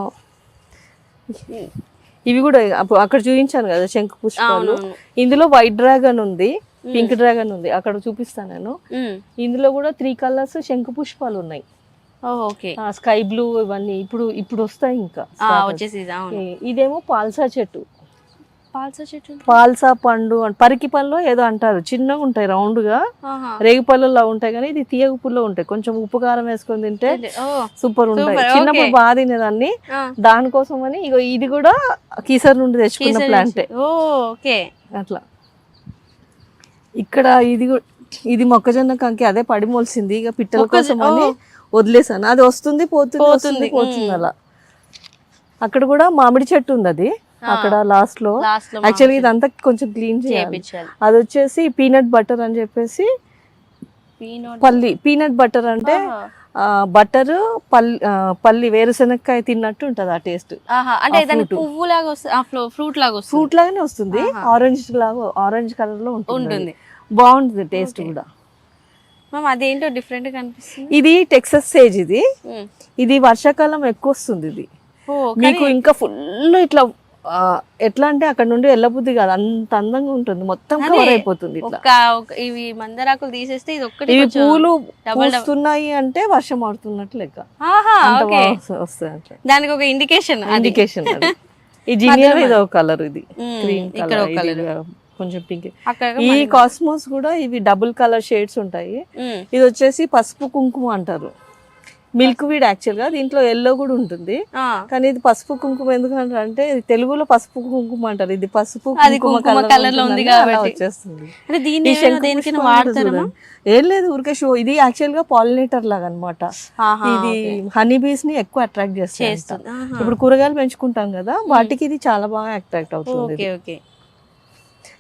ఇవి కూడా అక్కడ చూపించాను కదా శంకు పుష్పాలు. ఇందులో వైట్ డ్రాగన్ ఉంది, పింక్ డ్రాగన్ ఉంది, అక్కడ చూపిస్తాను నేను. ఇందులో కూడా 3 కలర్స్ శంకు పుష్పాలు ఉన్నాయి. స్కై బ్లూ ఇవన్నీ ఇప్పుడు వస్తాయి. ఇంకా ఇదేమో పాల్సా చెట్టు. పాల్సా పండు, పరికి పళ్ళు ఏదో అంటారు, చిన్నగా ఉంటాయి రౌండ్ గా, రేగి పళ్ళలో ఉంటాయి కానీ ఇది తీయగ పుల్లో ఉంటాయి. కొంచెం ఉప్పు కారం వేసుకొని తింటే సూపర్ ఉంటాయి. చిన్నప్పుడు బాగా తినేదాన్ని, దానికోసం అని ఇది కూడా కీసర్ నుండి తెచ్చుకున్న ప్లాంటే. అట్లా ఇక్కడ ఇది మొక్కజొన్న కంకి, అదే పడి మొలిసింది. ఇక పిట్టల కోసం అని వదిలేసాను, అది వస్తుంది పోతుంది అలా. అక్కడ కూడా మామిడి చెట్టు ఉంది, అది అక్కడ లాస్ట్ లో. యాక్చువల్లీ ఇదంతా కొంచెం క్లీన్ చేయాలి. అది వచ్చేసి పీనట్ బటర్ అని చెప్పేసి, పీనట్ బటర్ అంటే బటర్ పల్లి వేరుశనక్కాయ తిన్నట్టు ఉంటది ఆ టేస్ట్. ఫ్రూట్ లాగానే వస్తుంది, ఆరెంజ్ కలర్ లో ఉంటుంది, బాగుంటుంది టేస్ట్ కూడా. అదేంటో డిఫరెంట్ గా అనిపిస్తుంది. ఇది టెక్సస్ సేజ్. ఇది వర్షాకాలం ఎక్కువ వస్తుంది. ఇది మీకు ఇంకా ఫుల్ ఇట్లా ఎట్లా అంటే అక్కడ నుండి వెళ్ళబుద్ధి కాదు, అంత అందంగా ఉంటుంది, మొత్తం కవర్ అయిపోతుంది. ఇవి మందారాకులు తీసేస్తే ఇవి పూలు పూస్తున్నాయి అంటే వర్షం పడుతున్నట్టు లెక్క వస్తాయి. దానికి ఒక ఇండికేషన్. ఈ జినియర్ ఇది ఒక కలర్, ఇది క్రీమ్ ఇక్కడ కలర్, ఒక కలర్, కొంచెం పింక్. అక్కడ ఈ కాస్మోస్ కూడా ఇవి డబుల్ కలర్ షేడ్స్ ఉంటాయి. ఇది వచ్చేసి పసుపు కుంకుమ అంటారు, మిల్క్ వీడ్ యాక్చువల్ గా. దీంట్లో ఎల్లో కూడా ఉంటుంది, కానీ ఇది పసుపు కుంకుమ ఎందుకంటారు అంటే తెలుగులో పసుపు కుంకుమ అంటారు, ఇది పసుపు కుంకుమ కలర్ లో ఉంది కాబట్టి వచ్చేస్తుంది. ఏం లేదు, ఊరికే షో. ఇది యాక్చువల్ గా పాలినేటర్ లాగా అన్నమాట. ఇది హనీ బీస్ ని ఎక్కువ అట్రాక్ట్ చేస్తుంది. ఇప్పుడు కూరగాయలు పెంచుకుంటాం కదా, వాటికి ఇది చాలా బాగా అట్రాక్ట్ అవుతుంది.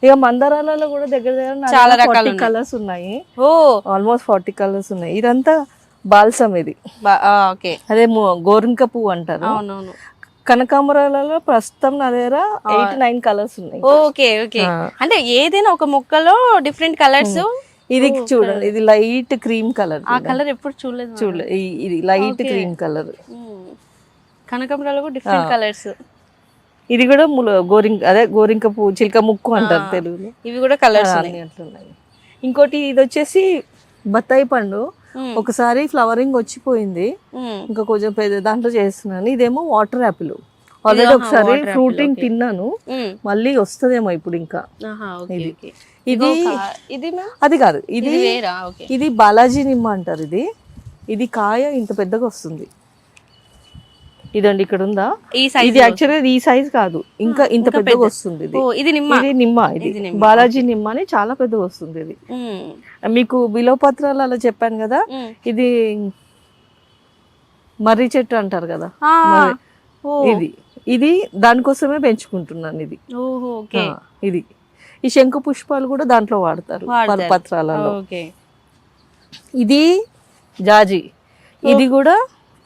ఇక మందారాలలో కూడా దగ్గర దగ్గర చాలా రకాల కలర్స్ ఉన్నాయి, ఆల్మోస్ట్ 40 కలర్స్ ఉన్నాయి. ఇదంతా బాల్సమ్, ఇది అదే గోరింక పువ్వు అంటారు. కనకాంబరాలలో ప్రస్తుతం నా దగ్గర 8-9 కలర్స్ ఉన్నాయి. ఓకే ఓకే, అంటే ఏదైనా ఒక మొక్కలో డిఫరెంట్ కలర్స్. ఇది చూడండి, ఇది లైట్ క్రీమ్ కలర్. ఆ కలర్ ఎప్పుడు చూడలేదు. ఇది లైట్ క్రీమ్ కలర్. కనకాంబరాలు డిఫరెంట్ కలర్స్. ఇది కూడా గోరింక పువ్వు, చిలక ముక్కు అంటారు తెలుగులో. ఇవి కూడా కలర్స్ అట్లున్నాయి. ఇంకోటి ఇది వచ్చేసి బత్తాయి పండు. ఒకసారి ఫ్లవరింగ్ వచ్చిపోయింది, ఇంకా కొంచెం పెద్ద దాంట్లో చేస్తున్నాను. ఇదేమో వాటర్ యాపిల్. ఆల్రెడీ ఒకసారి ఫ్రూటింగ్ తిన్నాను, మళ్ళీ వస్తుందేమో ఇప్పుడు. ఇంకా ఇది అది కాదు, ఇది బాలాజీ నిమ్మ అంటారు. ఇది కాయ ఇంత పెద్దగా వస్తుంది. ఇదండి ఇక్కడ ఉందా, ఇది యాక్చువల్గా ఈ సైజ్ కాదు, ఇంకా ఇంత పెద్దగా వస్తుంది. ఇది నిమ్మ, ఇది బాలాజీ నిమ్మ అని చాలా పెద్దగా వస్తుంది. ఇది మీకు బిలోపత్రాలు అలా చెప్పాను కదా, ఇది మర్రి చెట్టు అంటారు కదా, ఇది దానికోసమే పెంచుకుంటున్నాను. ఇది ఈ శంకు పుష్పాలు కూడా దాంట్లో వాడతారు పత్రాలలో. ఇది జాజి, ఇది కూడా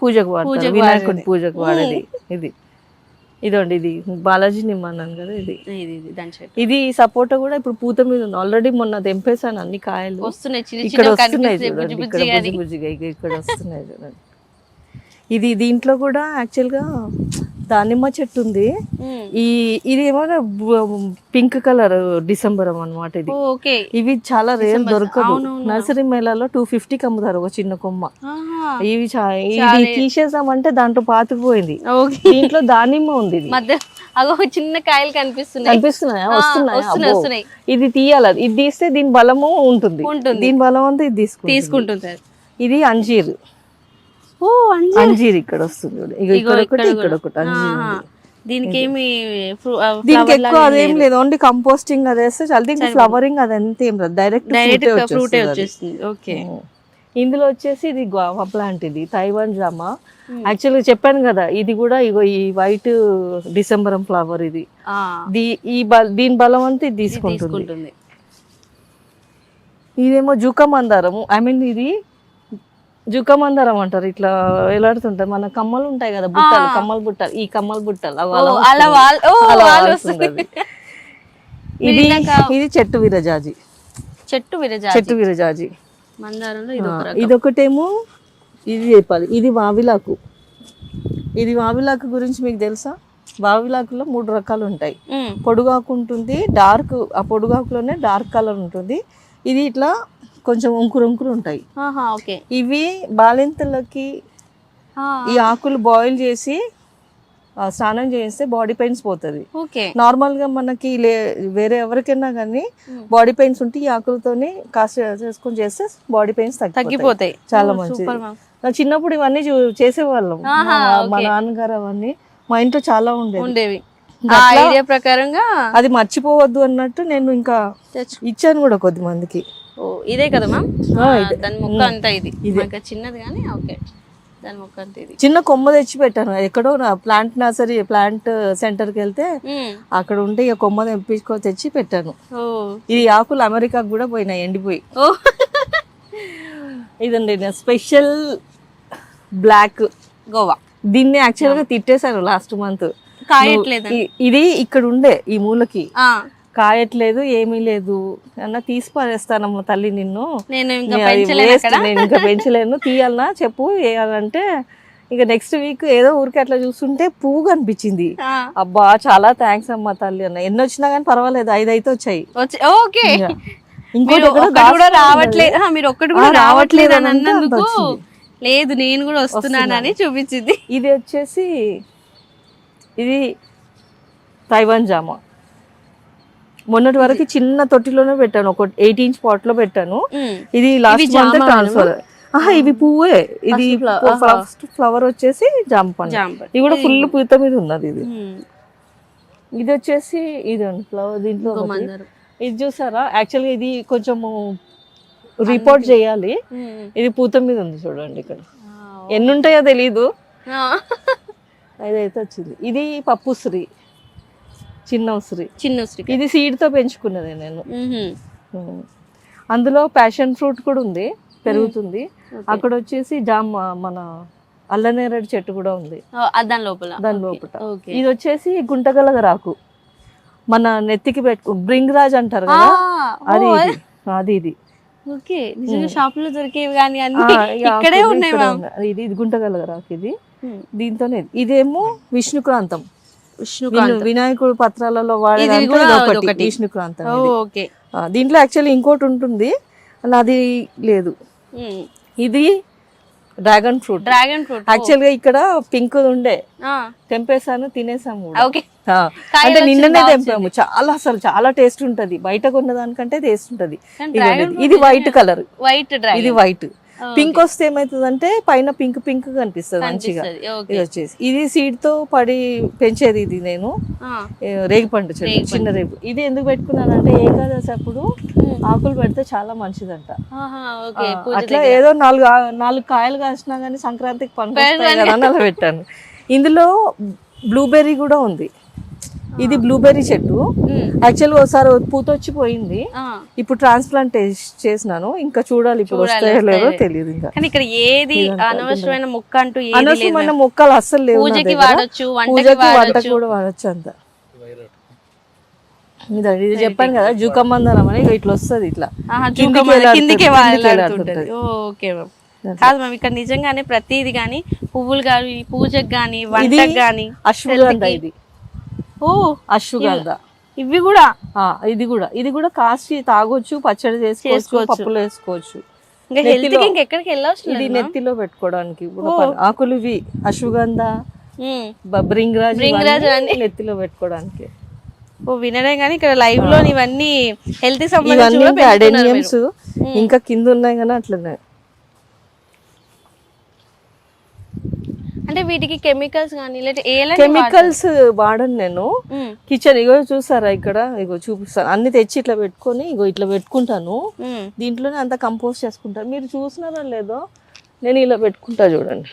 పూజకు వాడతారు, వినాయకుడి పూజకు వాడేది. ఇదండి, ఇది బాలాజీ నిమ్మ అన్నాను కదా. ఇది సపోటా కూడా ఇప్పుడు పూత మీద ఉంది. ఆల్రెడీ మొన్న తెంపేసాను, అన్ని కాయలు ఇక్కడ వస్తున్నాయి చూడండి, ఇక్కడ బుజ్జిగా ఇక్కడ వస్తున్నాయి చూడండి. దీంట్లో కూడా యాక్చువల్ గా దానిమ్మ చెట్టు ఉంది. ఇది ఏమో పింక్ కలర్ డిసెంబరం అన్నమాట. ఇవి చాలా రేర్, దొరకదు. నర్సరీ మేళాలో 250కి అమ్ముతారు ఒక చిన్న కొమ్మ. ఇవి తీసేసామంటే దాంట్లో పాతుకుపోయింది. దీంట్లో దానిమ్మ ఉంది. చిన్న కాయలు కనిపిస్తున్నాయా? వస్తున్నాయి. ఇది తీయాలి, ఇది తీస్తే దీని బలము ఉంటుంది. దీని బలం అంతా ఇది తీసుకుంటుంది. ఇది అంజీర్. అంజీర్ ఇక్కడ వస్తుంది, ఇక్కడ ఒకటి అంజీర్. దీనికి ఎక్కువ అదేం లేదు, ఓన్లీ కంపోస్టింగ్ అది వేస్తే చాలా. దీనికి ఫ్లవరింగ్ అదంతా ఏం రాదు, డైరెక్ట్ ఫ్రూట్ వచ్చేస్తుంది. ఇందులో వచ్చేసి ఇది గువావా ప్లాంట్, ఇది తైవాన్ జామా. యాక్చువల్గా చెప్పాను కదా, ఇది కూడా ఈ వైట్ డిసెంబరం ఫ్లవర్. ఇది దీని బలం అంతా ఇది తీసుకుంటుంది. ఇదేమో జుకా మందారము, ఇది జుకా మందారం అంటారు. ఇట్లా వేలాడుతుంటాయి, మన కమ్మలు ఉంటాయి కదా, బుట్టలు, కమ్మలు బుట్టలు. ఈ కమ్మలు బుట్టలు ఇది చెట్టు విరజాజి. ఇదొకటేమో ఇది చెప్పాలి, ఇది వావిలాకు. ఇది వావిలాకు గురించి మీకు తెలుసా? వావిలాకులో 3 రకాలు ఉంటాయి. పొడుగాకు ఉంటుంది, డార్క్, ఆ పొడుగాకులోనే డార్క్ కలర్ ఉంటుంది. ఇది ఇట్లా కొంచెం ఉంకురు ఉంటాయి. ఇవి బాలింతలకి ఈ ఆకులు బాయిల్ చేసి స్నానం చేస్తే బాడీ పెయిన్స్ పోతుంది. నార్మల్ గా మనకి వేరే ఎవరికైనా కానీ బాడీ పెయిన్స్ ఉంటే ఈ ఆకులతోని కాస్త చేసుకొని చేస్తే బాడీ పెయిన్స్ తగ్గిపోతాయి. చాలా మంచిది. నాకు చిన్నప్పుడు ఇవన్నీ చేసేవాళ్ళం, మా నాన్నగారు అవన్నీ మా ఇంట్లో చాలా ఉండేవి. ప్రకారంగా అది మర్చిపోవద్దు అన్నట్టు నేను ఇంకా ఇచ్చాను కూడా కొద్ది మందికి. ఇదే కదా మ్యామ్, దాని మొక్క అంతా ఇది చిన్నది కానీ. ఓకే, దాని మొక్క అంతా ఇది. చిన్న కొమ్మ తెచ్చి పెట్టాను ఎక్కడో, ప్లాంట్ నర్సరీ, ప్లాంట్ సెంటర్కి వెళ్తే అక్కడ ఉంటే ఇక కొమ్మ తెచ్చి పెట్టాను. ఇది ఆకులు అమెరికాకు కూడా పోయినాయి, ఎండిపోయి. ఇదండి స్పెషల్ బ్లాక్ గోవా. దీన్ని యాక్చువల్ గా తిట్టేశాను లాస్ట్ మంత్. ఇది ఇక్కడ ఉండే ఈ మూలకి కాయట్లేదు, ఏమీ లేదు అన్న, తీసి పారేస్తానమ్మ తల్లి నిన్ను, నేను ఇంకా పెంచలేను, తీయాలనా చెప్పు ఏయాలంటే. ఇక నెక్స్ట్ వీక్ ఏదో ఊరికి అట్లా చూస్తుంటే పువ్వు కనిపించింది. అబ్బా చాలా థ్యాంక్స్ అమ్మ తల్లి అన్న. ఎన్ని వచ్చినా కానీ పర్వాలేదు, 5 అయితే వచ్చాయి. రావట్లేదు అని అన్నందుకు లేదు, నేను కూడా వస్తున్నానని చూపించింది. ఇది వచ్చేసి ఇది తైవాన్ జామ. మొన్నటి వరకు చిన్న తొట్టిలోనే పెట్టాను, ఒక 8 ఇంచ్ పాట్ లో పెట్టాను. ఇది లాస్ట్ మంత్ ట్రాన్స్ఫర్. ఇవి పువ్వే, ఇది ఫస్ట్ ఫ్లవర్ వచ్చేసి జామ పండు. ఇది కూడా ఫుల్ పూత మీద ఉన్నది. ఇది వచ్చేసి ఇది ఫ్లవర్. దీంట్లో ఇది చూసారా, యాక్చువల్గా ఇది కొంచెము రిపోర్ట్ చేయాలి. ఇది పూత మీద ఉంది చూడండి, ఇక్కడ ఎన్ని ఉంటాయో తెలీదు. అదైతే వచ్చింది. ఇది పప్పు ఉసిరి, చిన్న ఉసిరి. ఇది సీడ్ తో పెంచుకున్నది నేను. అందులో ప్యాషన్ ఫ్రూట్ కూడా ఉంది, పెరుగుతుంది. అక్కడ వచ్చేసి జామ, మన అల్లనేరేడు చెట్టు కూడా ఉంది దాని లోపల. ఇది వచ్చేసి గుంటగలగరాకు, మన నెత్తికి పెట్టు బ్రింగ్రాజ్ అంటారు కదా, అది ఇది. షాప్ లో దొరికేవి కానీ ఇక్కడే ఉన్నాయి. ఇది గుంటగలగరాకు, ఇది దీంతోనే. ఇదేమో విష్ణుక్రాంతం, వినాయకుడు పత్రాలలో వాడే విష్ణుక్రాంతం. దీంట్లో యాక్చువల్లీ ఇంకోటి ఉంటుంది, అది లేదు. ఇది డ్రాగన్ ఫ్రూట్. యాక్చువల్ గా ఇక్కడ పింక్ ఉండే, తెంపేసాను, తినేసాము. అంటే నిన్ననే తెంపాము. చాలా, అసలు చాలా టేస్ట్ ఉంటది, బయట కొన్న దానికంటే టేస్ట్ ఉంటది. ఇది వైట్ కలర్, ఇది వైట్. పింక్ వస్తే ఏమైతుందంటే పైన పింక్ పింక్ కనిపిస్తుంది మంచిగా. ఇది వచ్చేసి ఇది సీడ్ తో పడి పెంచేది. ఇది నేను రేగిపండు చెట్టు, చిన్న రేగు. ఇది ఎందుకు పెట్టుకున్నానంటే ఏకాదశి అప్పుడు ఆకులు పెడితే చాలా మంచిదంట. అట్లా ఏదో 4 కాయలు కాసినా గానీ సంక్రాంతికి పనికొస్తాయి కదా అని అలా పెట్టాను. ఇందులో బ్లూబెర్రీ కూడా ఉంది. ఇది బ్లూబెర్రీ చెట్టు. యాక్చువల్ ఒకసారి పూత వచ్చి పోయింది, ఇప్పుడు ట్రాన్స్ప్లాంట్ చేసినాను. ఇంకా చూడాలి ఇప్పుడు వస్తాయో లేదో తెలియదు. ఇంకా ఇక్కడ ఏది అనవసరమైన మొక్క అంటూ అనవసరమైన మొక్కలు అస్సలు లేవు. పూజకి వంట కూడా వాడచ్చు అంత. ఇది చెప్పాను కదా జూకమందరం అని, ఇట్లా వస్తుంది, ఇట్లా కిందికి కాదు మ్యామ్. ఇక్కడ నిజంగానే ప్రతిది గానీ పువ్వులు గాని, పూజకి గానీ, వంటకి గానీ. అశ్వగంధ, ఇది అశ్వగంధ. ఇవి కూడా, ఇది కూడా కాసి తాగొచ్చు, పచ్చడి చేసుకోవచ్చు, పప్పులో వేసుకోవచ్చు. ఎక్కడికి వెళ్ళవచ్చు. ఇది నెత్తిలో పెట్టుకోవడానికి ఆకులు. ఇవి అశ్వగంధ, బ్రింగ్రాజ్ నెత్తిలో పెట్టుకోవడానికి. వినడే గానీ ఇక్కడ లైవ్ లో ఇవన్నీ హెల్త్ అడెనియమ్స్ ఇంకా కింద ఉన్నాయి కానీ అట్లనే. అంటే వీటికి కెమికల్స్ కానీ కెమికల్స్ వాడను నేను. కిచెన్ ఇగో చూసారా, ఇక్కడ ఇగో చూపిస్తాను. అన్ని తెచ్చి ఇట్లా పెట్టుకొని ఇగో ఇట్లా పెట్టుకుంటాను. దీంట్లోనే అంతా కంపోస్ట్ చేసుకుంటాను. మీరు చూసినారా లేదో, నేను ఇలా పెట్టుకుంటా చూడండి.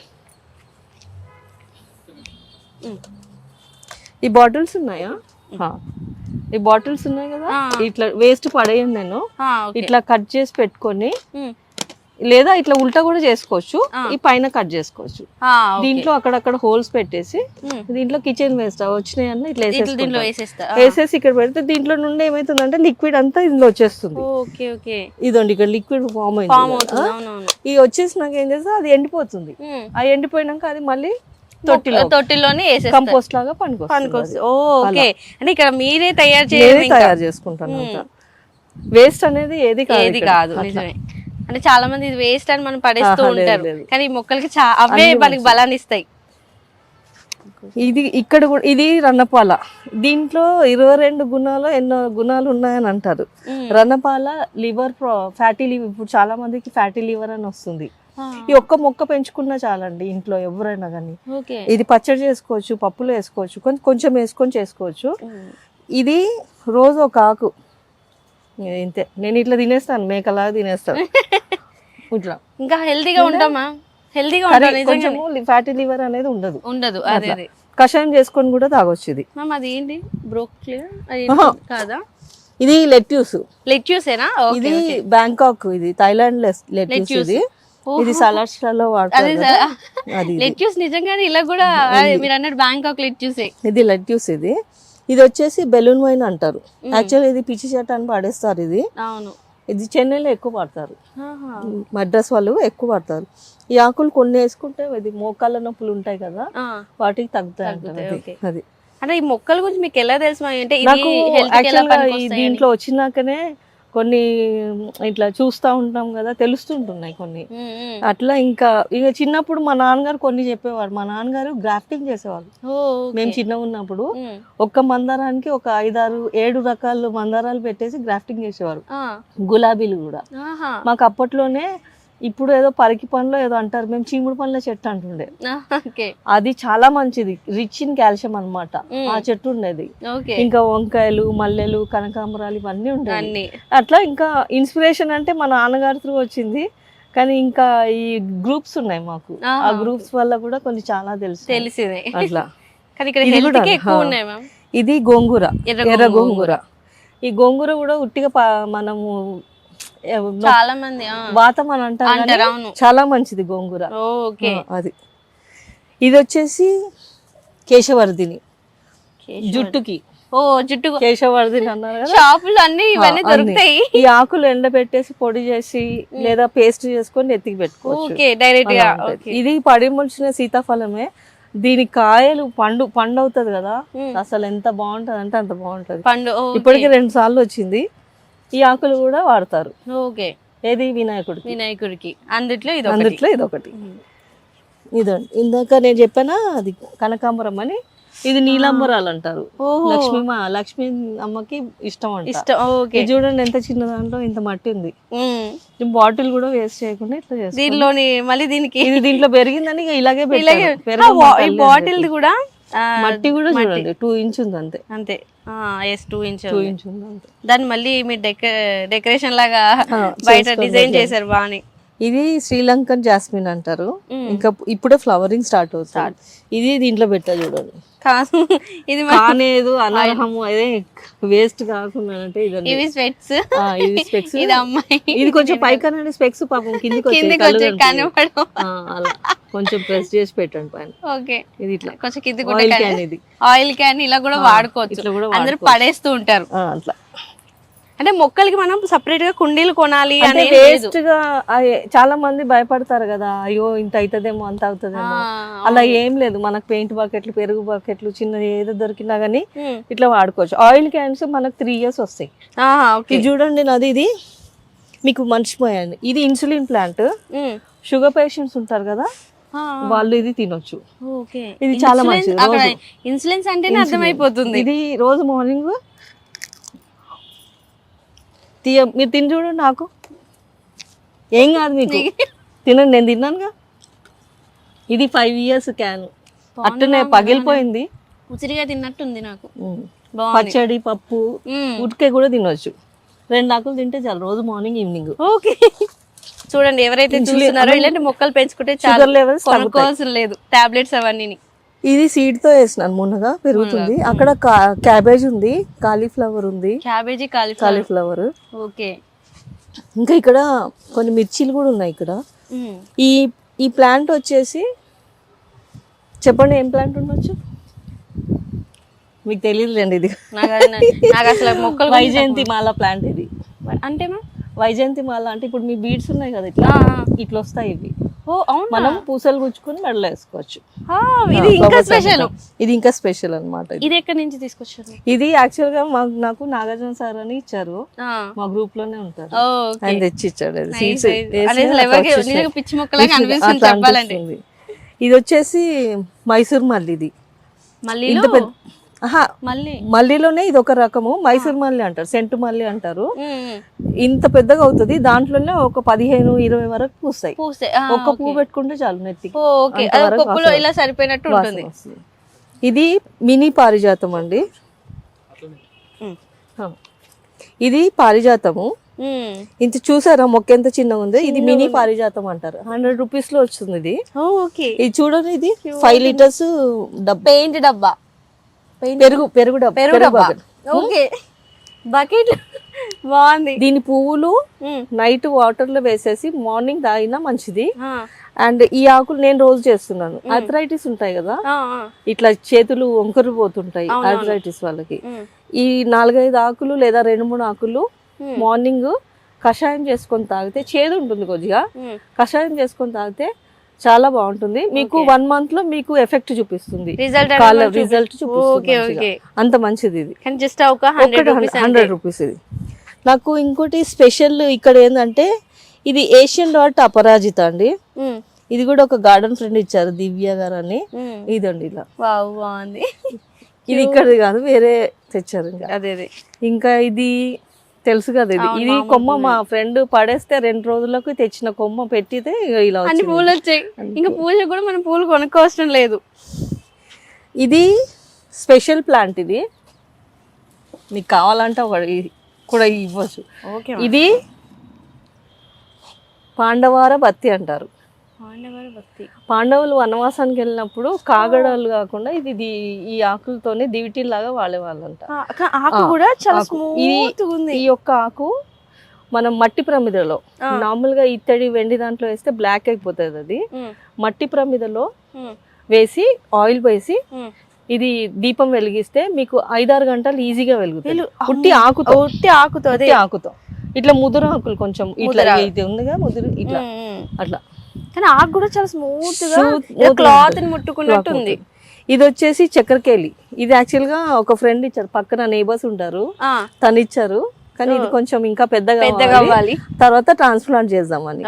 ఈ బాటిల్స్ ఉన్నాయా, ఈ బాటిల్స్ ఉన్నాయి కదా, ఇట్లా వేస్ట్ పడేయండి. నేను ఇట్లా కట్ చేసి పెట్టుకొని, లేదా ఇట్లా ఉల్టా కూడా చేసుకోవచ్చు, ఈ పైన కట్ చేసుకోవచ్చు. దీంట్లో అక్కడక్కడ హోల్స్ పెట్టేసి దీంట్లో కిచెన్ వేస్ట్ వచ్చినాయి అన్న ఇట్లా వేసేసి ఇక్కడ పెడితే దీంట్లో నుండి ఏమైతుందంటే లిక్విడ్ అంతా ఇందులో వచ్చేస్తుంది. ఇదండి ఇక్కడ లిక్విడ్ ఫామ్ అయింది. ఇది వచ్చేసి నాకు ఏం చేస్తా, అది ఎండిపోతుంది. అది ఎండిపోయినాక అది మళ్ళీ తొట్టిలోనే కంపోస్ట్ లాగా పనికొస్తుంది. ఓకే, అంటే ఇక్కడ మీరే తయారు చేసుకుంటాను. వేస్ట్ అనేది ఏది కాదు. నిజమే. అంటే చాలా మంది ఇది వేస్ట్ అని మనం పడేస్తూ ఉంటారు, కానీ ఈ మొక్కలకి అవే మనకి బలాన్ని ఇస్తాయి. ఇది ఇక్కడ కూడా, ఇది రన్నపాల. దీంట్లో 22 గుణాలు ఎన్నో గుణాలు ఉన్నాయని అంటారు. రన్నపాల లివర్ ఫ్యాటీ లివర్, ఇప్పుడు చాలా మందికి ఫ్యాటీ లివర్ అని వస్తుంది. ఈ ఒక్క మొక్క పెంచుకున్నా చాలండి ఇంట్లో ఎవరైనా కానీ. ఇది పచ్చడి చేసుకోవచ్చు, పప్పులో వేసుకోవచ్చు, కొంచెం వేసుకొని చేసుకోవచ్చు. ఇది రోజు ఒక ఆకు ఇంతే. నేను ఇట్లా తినేస్తాను, మేకలాగా తినేస్తాను. ఇట్లా ఇంకా హెల్తీగా ఉంటామా, హెల్తీగా కొంచెం ఫ్యాటీ లివర్ అనేది ఉండదు. కషాయం చేసుకొని కూడా తాగొచ్చు. ఇది అది ఏంటి, బ్రోకలీ కాదా? ఇది లెట్యూస్. లెట్యూసేనా? ఇది బ్యాంకాక్, ఇది థాయిలాండ్ లెట్యూస్. ఇది సలాడ్స్ లలో వాడతారు. లెట్యూస్ నిజంగానే ఇలా కూడా మీరు అన్నట్టు బ్యాంకాక్ లెట్యూసే. ఇది లెట్యూస్. ఇది వచ్చేసి బెలూన్ వైన్ అంటారు. యాక్చువల్లీ ఇది పిచ్చి చెట్టు అని పడేస్తారు. ఇది చెన్నైలో ఎక్కువ పడతారు, మద్రాస్ వాళ్ళు ఎక్కువ పడతారు. ఈ ఆకులు కొన్ని వేసుకుంటే ఇది మోకాళ్ళ నొప్పులు ఉంటాయి కదా, వాటికి తగ్గుతాయి అంటారు. అది అంటే ఈ మొక్కల గురించి మీకు ఎలా తెలుసు? అంటే నాకు యాక్చువల్గా దీంట్లో వచ్చినాకనే కొన్ని ఇట్లా చూస్తూ ఉంటాం కదా, తెలుస్తుంటున్నాయి కొన్ని. అట్లా ఇంకా ఇక చిన్నప్పుడు మా నాన్నగారు కొన్ని చెప్పేవారు. మా నాన్నగారు గ్రాఫ్టింగ్ చేసేవాళ్ళు. మేము చిన్నగా ఉన్నప్పుడు ఒక్క మందారానికి ఒక 5-6-7 రకాల మందారాలు పెట్టేసి గ్రాఫ్టింగ్ చేసేవారు. గులాబీలు కూడా మాకు అప్పట్లోనే. ఇప్పుడు ఏదో పరికి పండ్లో ఏదో అంటారు, మేము చీముడు పండ్ల చెట్టు అంటుండే. అది చాలా మంచిది, రిచ్ ఇన్ కాల్షియం అన్నమాట. ఆ చెట్టు ఉండేది. ఇంకా వంకాయలు, మల్లెలు, కనకాంబరాలు ఇవన్నీ ఉండేవి. అట్లా ఇంకా ఇన్స్పిరేషన్ అంటే మా నాన్నగారి త్రూ వచ్చింది. కానీ ఇంకా ఈ గ్రూప్స్ ఉన్నాయి మాకు, ఆ గ్రూప్స్ వల్ల కూడా కొన్ని చాలా తెలిసింది అట్లా. ఇది గోంగూర, ఎర్ర గోంగూర. ఈ గోంగూర కూడా ఉట్టిగా మనము చాలా మంది వాతం అని అంటారు, చాలా మంచిది గోంగూర. అది ఇది వచ్చేసి కేశవర్ధిని, జుట్టుకి. జుట్టు కేశవర్ధిని అన్నారు కదా, షాపులు అన్ని ఇవన్నీ దొరుకుతాయి. ఈ ఆకులు ఎండబెట్టేసి పొడి చేసి లేదా పేస్ట్ చేసుకొని ఎత్తికి పెట్టుకోవచ్చు డైరెక్ట్ గా. ఇది పడిమొలిచిన సీతాఫలమే. దీని కాయలు పండు అవుతుంది కదా, అసలు ఎంత బాగుంటది అంటే అంత బాగుంటది పండు. ఇప్పటికి 2 సార్లు వచ్చింది. ఈ ఆకులు కూడా వాడతారు. ఏది వినాయకుడికి అందుట్లో ఇదొకటి. ఇదండి ఇందాక నేను చెప్పానా, అది కనకాంబరం అని. ఇది నీలాంబరాలు అంటారు. లక్ష్మీ అమ్మకి ఇష్టం అంట. చూడండి ఎంత చిన్న దాంట్లో ఇంత మట్టి ఉంది. బాటిల్ కూడా వేస్ట్ చేయకుండా ఇట్లా చేస్తాం. దీనిలోని మళ్ళీ దీనికి ఇది దీంట్లో పెరిగిందని ఇలాగే బాటిల్ కూడా మట్టి కూడా చూడండి 2 ఇంచ్ ఉంది అంతే. 2 ఇంచ్ ఉంది అంతే. దాన్ని మళ్ళీ మీరు డెకరేషన్ లాగా బయట డిజైన్ చేశారు బాగా. ఇది శ్రీలంకన్ జాస్మిన్ అంటారు. ఇంకా ఇప్పుడే ఫ్లవరింగ్ స్టార్ట్ అవుతుంది. ఇది దీంట్లో పెట్టా చూడండి. ఇది కానేదు అనర్హము, అదే వేస్ట్ కాకుండా అంటే ఇవి స్పెక్స్. ఇది అమ్మాయి, ఇది కొంచెం పైకనండి స్పెక్స్, పాపం కిందికి అలా కొంచెం ప్రెస్ చేసి పెట్టండి పైన. ఇది ఇట్లా కొంచెం కింది ఆయిల్ క్యాన్ ఇలా కూడా వాడుకోవచ్చు. అందరూ పడేస్తూ ఉంటారు అట్లా. అంటే మొక్కలకి మనం సపరేట్ గా కుండీలు కొనాలి అంటే వేస్ట్ గా. చాలా మంది భయపడతారు కదా, అయ్యో ఇంత అవుతుందేమో అంత అవుతుందేమో. అలా ఏం లేదు, మనకు పెయింట్ బకెట్లు, పెరుగు బకెట్లు, చిన్న ఏదో దొరికినా గానీ ఇట్లా వాడుకోవచ్చు. ఆయిల్ క్యాన్స్ మనకు 3 years వస్తాయి. ఇది చూడండి నాది, ఇది మీకు మర్చిపోయాను. ఇది ఇన్సులిన్ ప్లాంట్. షుగర్ పేషెంట్స్ ఉంటారు కదా, వాళ్ళు ఇది తినొచ్చు. ఇది చాలా మంచిది. ఇన్సులిన్స్ అంటేనే అర్థమైపోతుంది. ఇది రోజు మార్నింగ్ మీరు తిని చూడండి, నాకు ఏం కాదు, మీకు తినండి, నేను తిన్నానుగా. ఇది 5 years క్యాన్, అట్టనే పగిలిపోయింది. ఉసిరిగా తిన్నట్టుంది నాకు. పచ్చడి, పప్పు, ఉడికే కూడా తినొచ్చు. 2 ఆకులు తింటే చాలు, రోజు మార్నింగ్ ఈవినింగ్. చూడండి, ఎవరైతే చూస్తున్నారో ఇలాంటి మొక్కలు పెంచుకుంటే షుగర్ లెవెల్స్ కొనుక్కోవాల్సిన లేదు, టాబ్లెట్స్ అవన్నీ. ఇది సీడ్ తో వేసినాను, మునగా పెరుగుతుంది. అక్కడ క్యాబేజ్ ఉంది, కాలీఫ్లవర్ ఉంది. కాలీఫ్లవర్. ఇంకా ఇక్కడ కొన్ని మిర్చీలు కూడా ఉన్నాయి. ఇక్కడ ఈ ప్లాంట్ వచ్చేసి, చెప్పండి ఏం ప్లాంట్ ఉండొచ్చు, మీకు తెలియదులేండి. ఇది వైజయంతి మాల ప్లాంట్. ఇది అంటే వైజయంతి మాల అంటే ఇప్పుడు మీ బీడ్స్ ఉన్నాయి కదా, ఇట్లా వస్తాయి ఇవి. మనం పూసలు గుచ్చుకుని మెడలో వేసుకోవచ్చు. ఇది ఇంకా స్పెషల్ అన్నమాట. ఇది ఎక్కడి నుంచి తీసుకొచ్చారు? ఇది యాక్చువల్ గా నాకు నాగార్జున సార్ అని ఇచ్చారు, మా గ్రూప్ లోనే ఉంటారు, ఆయన తెచ్చి ఇచ్చాడు. ఇది వచ్చేసి మైసూర్ మల్లి. ఇది మల్లిలోనే ఇది ఒక రకము, మైసూర్ మల్లి అంటారు, సెంటు మల్లి అంటారు. ఇంత పెద్దగా అవుతుంది, దాంట్లోనే ఒక 15-20 వరకు పూస్తాయి. ఒక్క పువ్వు పెట్టుకుంటే చాలు నెత్తికి. ఇది మినీ పారిజాతం అండి. ఇది పారిజాతము. ఇంత చూసారా మొక్క ఎంత చిన్నగా ఉంది. ఇది మినీ పారిజాతం అంటారు. 100 rupees లో వస్తుంది ఇది. ఇది చూడండి, ఇది 5 liters పెయింట్ డబ్బా, పెరుగు డబ్బా. బకెట్ బాగుంది. దీని పువ్వులు నైట్ వాటర్ లో వేసేసి మార్నింగ్ తాగినా మంచిది. అండ్ ఈ ఆకులు నేను రోజు చేస్తున్నాను. ఆర్థరైటిస్ ఉంటాయి కదా, ఇట్లా చేతులు వంకరు పోతుంటాయి ఆర్థరైటిస్ వాళ్ళకి. ఈ 4-5 ఆకులు లేదా 2-3 ఆకులు మార్నింగ్ కషాయం చేసుకొని తాగితే, చేదు ఉంటుంది కొద్దిగా, కషాయం చేసుకొని తాగితే చాలా బాగుంటుంది. మీకు 1 month లో మీకు ఎఫెక్ట్ చూపిస్తుంది, రిజల్ట్ చూపిస్తుంది. అంత మంచిది ఇది. Just 100 rupees. ఇది నాకు ఇంకోటి స్పెషల్ ఇక్కడ ఏంటంటే ఇది ఏషియన్ డాట్ అపరాజిత అండి. ఇది కూడా ఒక గార్డెన్ ఫ్రెండ్ ఇచ్చారు, దివ్య గారు అని. ఇదండి ఇలా బాగుంది. ఇది ఇక్కడ కాదు, వేరే తెచ్చారు. ఇంకా అదే ఇంకా ఇది తెలుసు కదా, ఇది కొమ్మ మా ఫ్రెండ్ పడేస్తే 2 రోజులకు తెచ్చిన కొమ్మ పెట్టితే ఇలా అన్ని పూలు వచ్చాయి. ఇంకా పూజకు కూడా మనం పూలు కొనుక్కోవసరం లేదు. ఇది స్పెషల్ ప్లాంట్, ఇది మీకు కావాలంటే ఒకటి కూడా ఇవ్వచ్చు. ఇది పాండవార బత్తి అంటారు. పాండవులు వనవాసానికి వెళ్ళినప్పుడు కాగడాలు కాకుండా ఇది ఈ ఆకులతోనే దివిటీలాగా వాడేవాళ్ళంట. ఈ యొక్క ఆకు మనం మట్టి ప్రమిదలో నార్మల్గా ఇత్తడి వెండి దాంట్లో వేస్తే బ్లాక్ అయిపోతుంది. అది మట్టి ప్రమిదలో వేసి ఆయిల్ వేసి ఇది దీపం వెలిగిస్తే మీకు 5-6 గంటలు ఈజీగా వెలుగుతుంది. ఉట్టి ఆకుతో ఇట్లా ముదురు ఆకులు కొంచెం ఇట్లా ఇది ఉందిగా ముదురు ఇట్లా అట్లా. కానీ ఆకు కూడా చాలా స్మూత్ గా క్లాత్ ని ముట్టుకున్నట్టు ఉంది. ఇది వచ్చేసి చక్కెరకేళి. ఇది యాక్చువల్ గా ఒక ఫ్రెండ్ ఇచ్చారు, పక్కన నేబర్స్ ఉంటారు, తను ఇచ్చారు. కానీ ఇది కొంచెం ఇంకా పెద్దగా అవ్వాలి, తర్వాత ట్రాన్స్ప్లాంట్ చేద్దామని.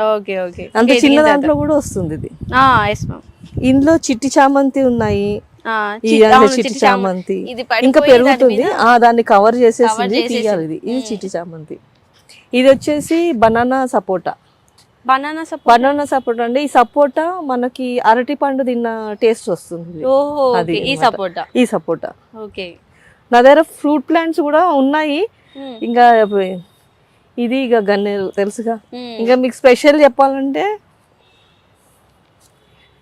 అంత చిన్న దాంట్లో కూడా వస్తుంది ఇది. ఇందులో చిట్టి చామంతి ఉన్నాయి, చిట్టి చామంతి ఇంకా పెరుగుతుంది. దాన్ని కవర్ చేసేసింది, తీయాలి. ఇది చిట్టి చామంతి. ఇది వచ్చేసి బనానా సపోటా. బనానా సపోటా అండి. ఈ సపోటా మనకి అరటి పండు తిన్న టేస్ట్ వస్తుంది. ఈ సపోటా. నా దగ్గర ఫ్రూట్ ప్లాంట్స్ కూడా ఉన్నాయి. ఇంకా ఇది ఇక గన్నేరు తెలుసుగా. ఇంకా మీకు స్పెషల్ చెప్పాలంటే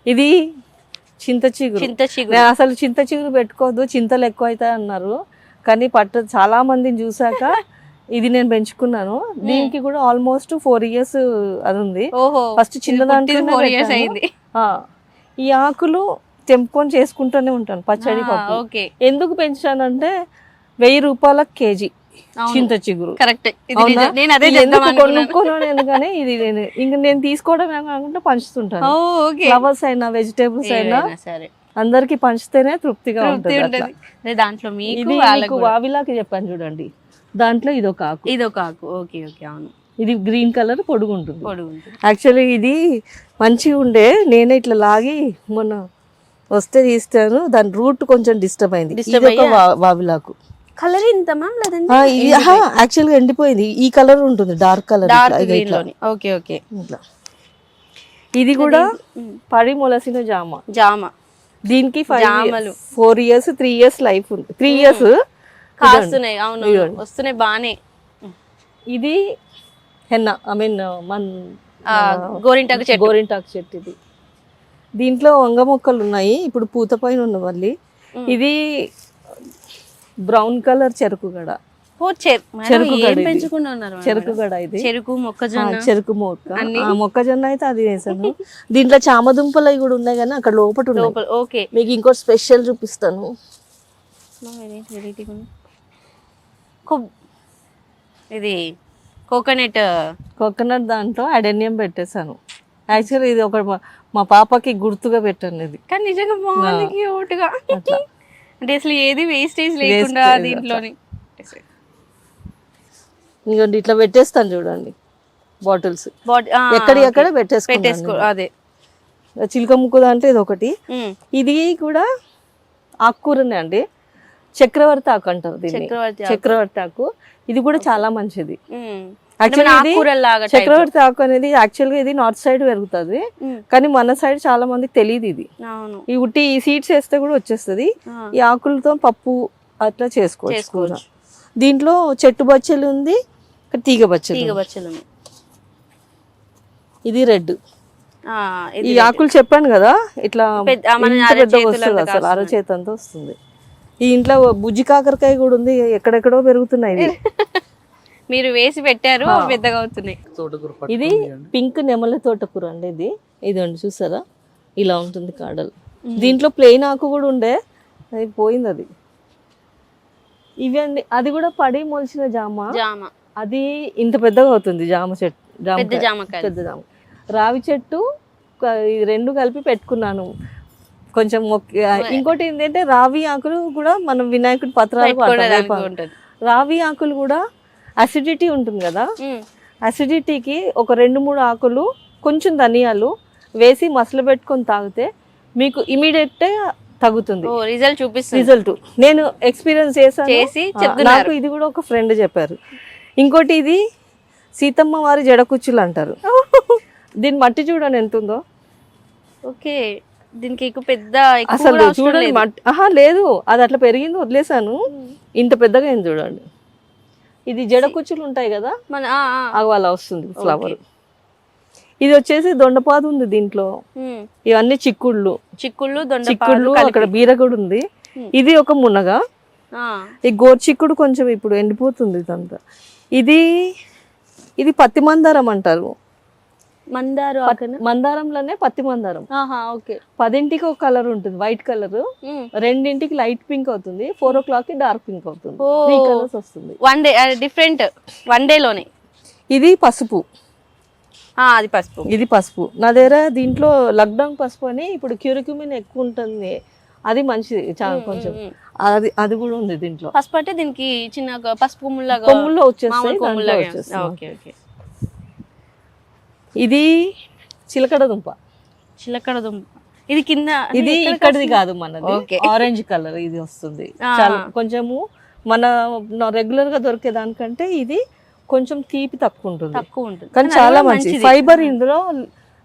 ఇది చింత చిగురు. నేను అసలు చింత చిగురు పెట్టుకోవద్దు, చింతలు ఎక్కువ అవుతాయి అన్నారు. కానీ చాలా మందిని చూసాక ఇది నేను పెంచుకున్నాను. దీనికి కూడా ఆల్మోస్ట్ 4 years అది ఉంది. ఫస్ట్ చిన్న దాంట్లో ఈ ఆకులు తెంపుకొని చేసుకుంటూనే ఉంటాను పచ్చడి పప్పు. ఎందుకు పెంచానంటే 1000 రూపాయల కేజీ చింత చిగురు. కొనుక్కోను కానీ ఇది నేను తీసుకోవడం కాకుండా పంచుతుంటాను. ఫ్లవర్స్ అయినా వెజిటేబుల్స్ అయినా అందరికి పంచితేనే తృప్తిగా ఉంటుంది. దాంట్లో వావిలాకి చెప్పాను చూడండి, దాంట్లో ఇదొక ఆకు. అవును. ఇది గ్రీన్ కలర్ పొడుగు ఉంటుంది. యాక్చువల్లీ ఇది మంచిగా ఉండే, నేనే ఇట్లా లాగి మొన్న వస్తే తీస్తాను. దాని రూట్ కొంచెం డిస్టర్బ్ అయింది. వావిలాకు కలర్ ఇంత యాక్చువల్గా ఎండిపోయింది. ఈ కలర్ ఉంటుంది, డార్క్ కలర్. ఇది కూడా పడి మొలసిన జామ. దీనికి 4 years 3 years లైఫ్ ఉంది. 3 years కాస్తున్నాయి. అవును, వస్తున్నాయి బానే. ఇది హెన్నా, గోరింటాకు చెట్టు. ఇది దీంట్లో వంగ మొక్కలు ఉన్నాయి. ఇప్పుడు పూత పైన ఉన్న మళ్ళీ. ఇది బ్రౌన్ కలర్ చెరుకు గడ. చెరుకు గడ. ఇది చెరుకు మొక్కజొన్న అయితే అది వేసాను. దీంట్లో చామదుంపలు అవి కూడా ఉన్నాయి, కానీ అక్కడ లోపల ఉన్నాయి. మీకు ఇంకోటి స్పెషల్ చూపిస్తాను. ఇది కోకోనట్ దాంట్లో అడెనియం పెట్టేశాను. యాక్చువల్లీ ఇది ఒక మా పాపకి గుర్తుగా పెట్టాను. ఇది కానీ నిజంగా బాగుంది, క్యూట్ గా. అంటే అసలు ఏది వేస్టేజ్ లేకుండా దీంట్లోని. ఇంకోటి ఇట్లా పెట్టేస్తాను చూడండి, బాటిల్స్ ఎక్కడ పెట్టేసుకో. అదే చిలక ముక్కు దాంట్లో ఇది ఒకటి. ఇది కూడా ఆకుకూరనే అండి, చక్రవర్తి ఆకు అంటారు దీన్ని. చక్రవర్తి ఆకు ఇది కూడా చాలా మంచిది. చక్రవర్తి ఆకు అనేది యాక్చువల్గా ఇది నార్త్ సైడ్ పెరుగుతుంది, కానీ మన సైడ్ చాలా మందికి తెలియదు ఇది. ఈ ఉట్టి ఈ సీడ్స్ వేస్తే కూడా వచ్చేస్తుంది. ఈ ఆకులతో పప్పు అట్లా చేసుకోవచ్చు. దీంట్లో చెట్టు బచ్చలు ఉంది, తీగ బచ్చలు. ఇది రెడ్. ఈ ఆకులు చెప్పాను కదా, ఇట్లా పెద్దగా వస్తుంది, అసలు అరచేతంతో వస్తుంది. ఈ ఇంట్లో బుజ్జి కాకరకాయ కూడా ఉంది, ఎక్కడెక్కడో పెరుగుతున్నాయి. మీరు వేసి పెట్టారు, పెద్దగా అవుతున్నాయి. ఇది పింక్ నెమల తోటకూర అండి. ఇది అండి, చూసారా ఇలా ఉంటుంది కాడలు. దీంట్లో ప్లెయిన్ ఆకు కూడా ఉండే, అది పోయింది. అది ఇవి అండి. అది కూడా పడి మొలిచిన జామ. అది ఇంత పెద్దగా అవుతుంది జామ చెట్టు. పెద్ద జామ. రావి చెట్టు 2 కలిపి పెట్టుకున్నాను కొంచెం. ఇంకోటి ఏంటంటే రావి ఆకులు కూడా మనం వినాయకుడి పత్రాలు. రావి ఆకులు కూడా అసిడిటీ ఉంటుంది కదా, అసిడిటీకి ఒక 2-3 ఆకులు కొంచెం ధనియాలు వేసి మసలు పెట్టుకొని తాగితే మీకు ఇమీడియట్ తగ్గుతుంది. రిజల్ట్ చూపిస్తుంది. రిజల్ట్ నేను ఎక్స్పీరియన్స్ చేసి చేశాను. చెప్తున్నారు. నాకు ఇది కూడా ఒక ఫ్రెండ్ చెప్పారు. ఇంకోటి ఇది సీతమ్మ వారి జడకుచ్చులు అంటారు. దీని మట్టి చూడండి ఎంత ఉందో. ఓకే, దీనికి ఎక్కువ పెద్ద అసలు చూడండి మట్టి లేదు, అది అట్లా పెరిగింది వదిలేసాను, ఇంత పెద్దగా అయింది చూడండి. ఇది జడకుచ్చులు ఉంటాయి కదా, మన అవి అలా వస్తుంది ఫ్లవర్. ఇది వచ్చేసి దొండపాదు ఉంది దీంట్లో. ఇవన్నీ చిక్కుళ్ళు, చిక్కుళ్ళు అక్కడ బీర కూడా ఉంది. ఇది ఒక మునగ. ఈ గోరు చిక్కుడు కొంచెం ఇప్పుడు ఎండిపోతుంది ఇదంతా. ఇది పత్తి మందారం అంటారు. మందారంలోనే పత్తి మందారం. 10ంటికి ఒక కలర్ ఉంటుంది, వైట్ కలర్. 2ంటికి లైట్ పింక్ అవుతుంది, 4 o'clock డార్క్ పింక్ అవుతుంది. 3 కలర్స్ వస్తుంది. డిఫరెంట్ వన్ డే లోనే. ఇది పసుపు. అది పసుపు. ఇది పసుపు. నా దగ్గర దీంట్లో లక్డాంగ్ పసుపు అని ఇప్పుడు క్యూరిక్యూమిన్ ఎక్కువ ఉంటుంది, అది మంచిది చాలా కొంచెం. అది కూడా ఉంది దీంట్లో. పసుపు అంటే దీనికి చిన్న పసుపు కొమ్ముల్లో వచ్చేస్తాయి. ఇది చిలకడ దుంప. ఇది కింద, ఇది ఇక్కడిది కాదు మనది, ఆరెంజ్ కలర్ ఇది వస్తుంది. చాలా కొంచెము మన రెగ్యులర్ గా దొరికే దానికంటే ఇది కొంచెం తీపి తక్కువ ఉంటుంది, కానీ చాలా మంచిది. ఫైబర్ ఇందులో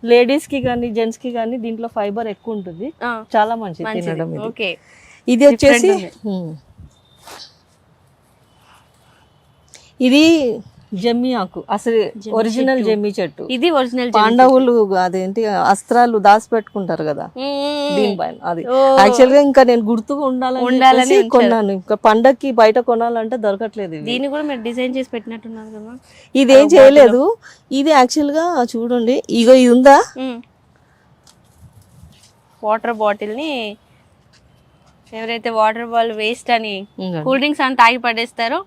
లేడీస్ కి కానీ జెంట్స్ కి కానీ దీంట్లో ఫైబర్ ఎక్కువ ఉంటుంది, చాలా మంచిది తినడం. ఇది వచ్చేసి ఇది జమ్మి ఆకు, అసలు ఒరిజినల్ జమ్మి చెట్టు. ఇది ఒరిజినల్ పాండవులు అదేంటి అస్త్రాలు దాచి పెట్టుకుంటారు కదా దీనిపైన. అది యాక్చువల్ గా ఇంకా నేను గుర్తుగా ఉండాలని కొన్నాను. ఇంకా పండక్కి బయట కొనాలంటే దొరకట్లేదు. దీన్ని కూడా మీరు డిజైన్ చేసి పెట్టినట్టున్నారు కదా. ఇదేం చేయలేదు. ఇది యాక్చువల్ గా చూడండి, ఇగో ఇది ఉందా, వాటర్ బాటిల్ ని ఎవరైతే వాటర్ బాల్ వేస్ట్ అని కూల్ డ్రింక్స్ అని తాగి పడేస్తారో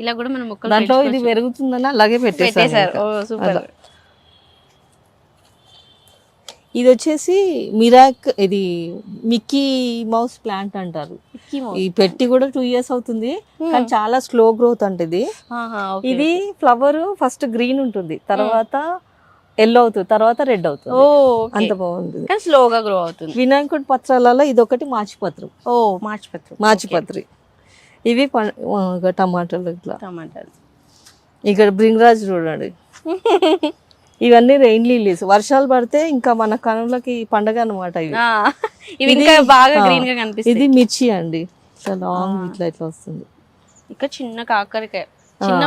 ఇలా కూడా మనం మొక్కలు దాంట్లో ఇది పెరుగుతుందని అలాగే పెట్టేశారు. సూపర్. ఇది వచ్చేసి ఇది మిక్కీ మౌస్ ప్లాంట్ అంటారు. ఈ పెట్టి కూడా 2 years అవుతుంది, కానీ చాలా స్లో గ్రోత్ అంటే ఇది ఫ్లవర్ ఫస్ట్ గ్రీన్ ఉంటుంది, తర్వాత ఎల్లో అవుతుంది, తర్వాత రెడ్ అవుతుంది. అంత బాగుంది, స్లోగా గ్రో అవుతుంది. వినాయకుడి పత్రాలలో ఇది ఒకటి మాచిపత్రి. మాచిపత్రి. ఇవి టమాటాలు. ఇక్కడ బ్రింగ్రాజ్ చూడండి. ఇవన్నీ రెయిన్ లిల్లీస్. వర్షాలు పడితే ఇంకా మన కనులకి పండగ అనమాట. ఇది మిర్చి అండి, లాంగ్ ఇట్లా వస్తుంది. ఇక్కడ చిన్న కాకరకాయ, చిన్న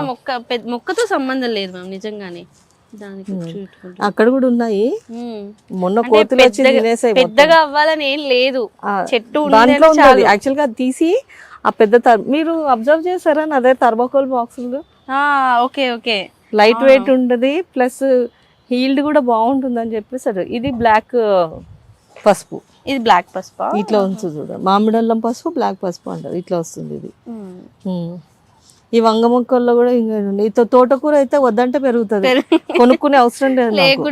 మొక్కతో సంబంధం లేదు మ్యామ్ నిజంగానే. అక్కడ కూడా ఉన్నాయి. మొన్న కోతులు వచ్చి తినేసాయి. పెద్దగా అవ్వాలని ఏం లేదు, చెట్టు దాంట్లో ఉంది. యాక్చువల్ గా తీసి ఆ పెద్ద మీరు అబ్జర్వ్ చేశారా నా దగ్గర థర్మాకోల్ బాక్సులు. ఓకే లైట్ వెయిట్ ఉంటది, ప్లస్ హీల్డ్ కూడా బాగుంటుంది అని చెప్పేసారు. ఇది బ్లాక్ పసుపు. ఇది బ్లాక్ పసుపు ఇట్లా ఉంటుంది చూడ, మామిడల్లం పసుపు, బ్లాక్ పసుపు అంటారు. ఇట్లా వస్తుంది ఇది. ఈ వంగ మొక్కల్లో కూడా ఇంకా తోటకూర అయితే వద్దంటే పెరుగుతుంది, కొనుక్కునే అవసరం లేదు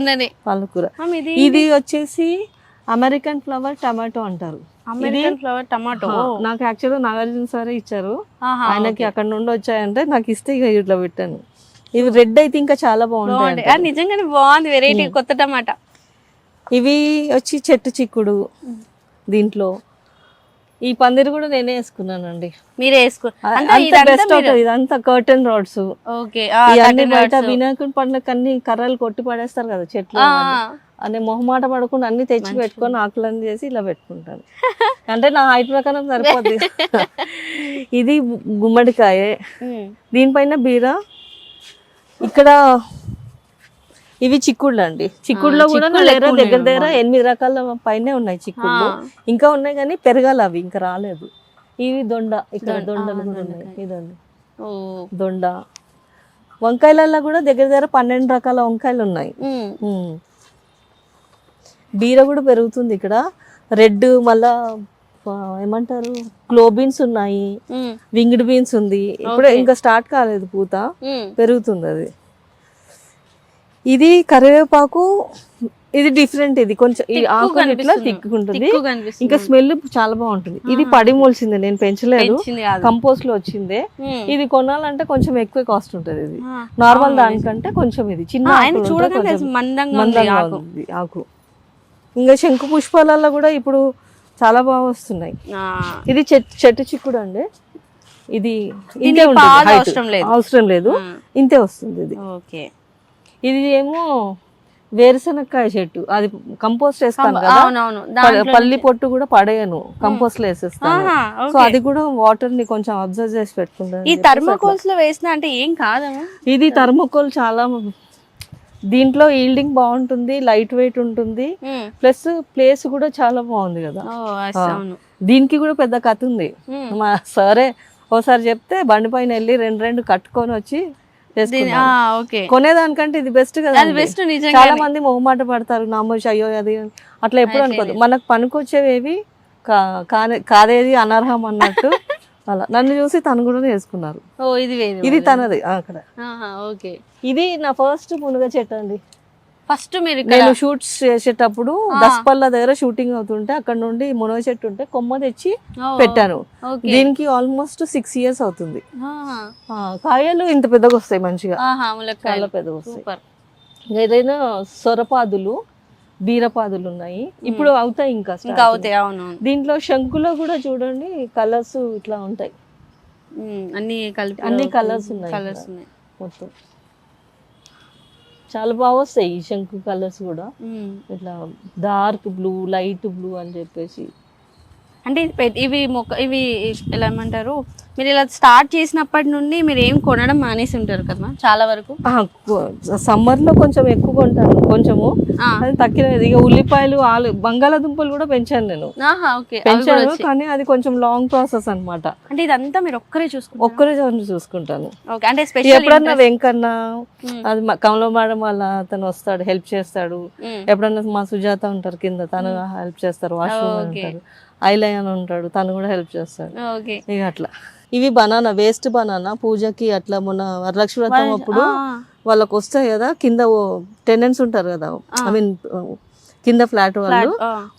పాలకూర. ఇది వచ్చేసి అమెరికన్ ఫ్లవర్ టమాటో అంటారు. నాకు యాక్చువల్గా నాగార్జున సారే ఇచ్చారు, ఆయనకి అక్కడ నుండి వచ్చాయంటే నాకు ఇస్తే ఇక ఇట్లా పెట్టాను. ఇవి రెడ్ అయితే ఇంకా చాలా బాగుంటాయి. నిజంగానే బాగుంది, వెరైటీ కొత్త టమాటా. ఇవి వచ్చి చెట్టు చిక్కుడు. దీంట్లో ఈ పందిరి కూడా నేనే వేసుకున్నానండి. మీరే ఇదంతా కర్టన్ రాడ్స్. ఇవన్నీ బయట వినాయకుడి పండుగ అన్ని కర్రలు కొట్టి పడేస్తారు కదా చెట్లు అనే మొహమాట పడకుండా అన్ని తెచ్చి పెట్టుకొని ఆకులన్నీ చేసి ఇలా పెట్టుకుంటాను. అంటే నా హైట్ ప్రకారం సరిపోద్ది. ఇది గుమ్మడికాయ, దీనిపైన బీర. ఇక్కడ ఇవి చిక్కుళ్ళు అండి. చిక్కుడులో కూడా దగ్గర 8 రకాల పైనే ఉన్నాయి చిక్కుళ్ళు. ఇంకా ఉన్నాయి కానీ పెరగాలి, అవి ఇంకా రాలేదు. ఇవి దొండ. ఇక్కడ దొండలు కూడా ఉన్నాయి. ఇదండి దొండ. వంకాయలలో కూడా దగ్గర 12 రకాల వంకాయలు ఉన్నాయి. బీర కూడా పెరుగుతుంది ఇక్కడ. రెడ్, మళ్ళా ఏమంటారు క్లోబీన్స్ ఉన్నాయి, వింగ్డ్ బీన్స్ ఉంది. ఇప్పుడు ఇంకా స్టార్ట్ కాలేదు పూత, పెరుగుతుంది అది. ఇది కరివేపాకు. ఇది డిఫరెంట్, ఇది కొంచెం ఈ తిక్కు ఆకు ఇట్లా కనిపిస్తుంది. తిక్కుకుంటుంది, తిక్కు కనిపిస్తుంది. ఇంకా స్మెల్ చాలా బాగుంటుంది. ఇది పడి మొలిసిందే, నేను పెంచలేదు, పెంచింది కాదు. కంపోస్ట్ లో వచ్చిందే. ఉమ్. ఇది కొనాలంటే కొంచెం ఎక్కువ కాస్ట్ ఉంటుంది. ఇది ఆ, నార్మల్ అవును, దానికంటే కొంచెం ఇది చిన్న ఆయన ఆకులు ఉంటే చూడగానే కొంచెం మందంగా ఉంది మందంగా ఆకు. ఉంది ఆకు. ఇంకా శంకు పుష్పాలలో కూడా ఇప్పుడు చాలా బాగా వస్తున్నాయి. ఆ, ఇది చెట్టు చిక్కుడు అండి. ఇది ఇంతే దీనికి ఉంటుంది, పాదు height. అవసరం లేదు. అవసరం లేదు, ఆ. ఇంతే వస్తుంది ఇది. ఓకే. ఇది ఏమో వేరుశనక్కాయ చెట్టు, అది కంపోస్ట్ వేస్తాను కదా, అవునవును, దాంట్లో పల్లి పొట్టు కూడా పడేయను, కంపోస్ట్ లో వేసేస్తాను. ఆహా, సో ఓకే. అది కూడా వాటర్ ని కొంచెం అబ్జర్వ్ చేసి పెట్టుకుంటాను. ఈ థర్మోకోల్స్ లో వేసిన అంటే ఏం కాదమ్మా? ఇది థర్మోకోల్ చాలా, దీంట్లో ఈల్డింగ్ బాగుంటుంది, లైట్ వెయిట్ ఉంటుంది, ఉమ్. ప్లస్ ప్లేస్ కూడా చాలా బాగుంది కదా. ఓ, అవును. దీనికి కూడా పెద్ద కథ ఉంది. ఉమ్. మా సరే ఓసారి చెప్తే బండి పైన వెళ్ళి రెండు కట్టుకొని వచ్చి చేసుకున్నాను. ఓకే. కొనేదానికంటే ఇది బెస్ట్ కదా. అది బెస్ట్ నిజంగా. చాలా మంది మొహమాట పడతారు, నామోషి అయ్యో అది అట్లా ఎప్పుడు అనుకోదు. మనకు పనికొచ్చేవేవి కాదేది అనర్హం అన్నట్టు అలా నన్ను చూసి తను కూడా నేర్చుకున్నారు. ఓ, ఇది వేరు. ఇది తనది అక్కడ. ఓకే. ఇది నా ఫస్ట్ మునగ చెట్టు అండి. ఫస్ట్ మీరు నేను షూట్స్ చేసేటప్పుడు దసపల్ల దగ్గర షూటింగ్ అవుతుంటే అక్కడ నుండి మునగ చెట్టు ఉంటే కొమ్మ తెచ్చి పెట్టాను. ఓకే. దీనికి ఆల్మోస్ట్ 6 years అవుతుంది. ఆహా. కాయలు ఇంత పెద్దగా వస్తాయి, మంచిగా ఆహా, ములక్కాయలు. చాలా పెద్దగా వస్తాయి. సూపర్. ఏదైనా సొరపాదులు, బీరపాదులు ఉన్నాయి, ఇప్పుడు అవుతాయి ఇంకా ఇంకా start. అవుతాయి. అవును. దీంట్లో శంకులో కూడా చూడండి కలర్స్ ఇట్లా ఉంటాయి, అన్ని కలిపి అన్ని కలర్స్ ఉన్నాయి, కలర్స్ ఉన్నాయి మొత్తం చాలా బాగా వస్తాయి. ఈ శంకు కలర్స్ కూడా ఉమ్. ఇట్లా డార్క్ బ్లూ, లైట్ బ్లూ అని చెప్పేసి. అంటే ఇవి ఇవి ఎలా ఏమంటారు, మీరు ఇలా స్టార్ట్ చేసినప్పటి నుండి మీరు ఏం కొనడం మానేసి ఉంటారు కదా చాలా వరకు. సమ్మర్ లో కొంచెం ఎక్కువ కొంటాను, కొంచెము ఆ. అది తక్కినది. ఇక ఉల్లిపాయలు, బంగాళాదుంపలు కూడా పెంచాను నేను, ఆహా, ఓకే. పెంచాను, కానీ అది కొంచెం లాంగ్ ప్రాసెస్ అన్నమాట. అంటే ఇదంతా మీరు ఒక్కరే చూసుకుంటారు? ఒక్కరే చూసుకుంటాను. ఓకే. అంటే స్పెషల్ ఎప్పుడన్నా వెంకన్న, అది కమల మేడం వాళ్ళ అతను వస్తాడు, హెల్ప్ చేస్తాడు. ఎప్పుడన్నా మా సుజాత ఉంటారు కింద, తను హెల్ప్ చేస్తారు. వాష్రూమ్ ఉంటారు, ఐలయన్ ఉంటాడు, తను కూడా హెల్ప్ చేస్తాడు. ఓకే. ఇక అట్లా. ఇవి బనానా, వేస్ట్ బనానా, పూజకి అట్లా మొన్న వరలక్ష్మి వ్రతం అప్పుడు వాళ్ళకి వస్తాయి కదా, కింద టెనెంట్స్ ఉంటారు కదా, ఐ మీన్ కింద ఫ్లాట్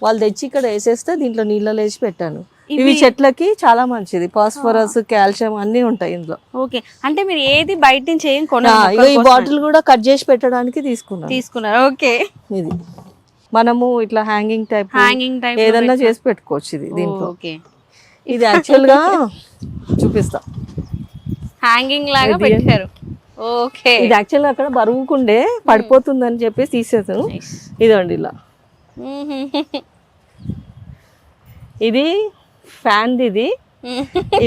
వాళ్ళు తెచ్చి ఇక్కడ వేసేస్తే దీంట్లో నీళ్ళలో వేసి పెట్టాను. ఇవి చెట్లకి చాలా మంచిది, ఫాస్ఫరస్, కాల్షియం అన్ని ఉంటాయి ఇందులో. ఓకే. అంటే మీరు ఏది బయట నుంచి ఏం కొనాలి? ఈ బాటిల్ కూడా కట్ చేసి పెట్టడానికి తీసుకున్నారు. ఓకే. ఇది మనము ఇట్లా హ్యాంగింగ్ టైప్ ఏదన్నా చేసి పెట్టుకోవచ్చు ఇది దీంట్లో. ఓకే. ఇది యాక్చువల్ గా చూపిస్తా, హ్యాంగింగ్ లాగా పెట్టారు. ఓకే. ఇది యాక్చువల్ గా అక్కడ బరువుకుండే పడిపోతుందని చెప్పేసి తీసేసాను. ఇదండి ఇలా. ఇది ఫ్యాన్, ఇది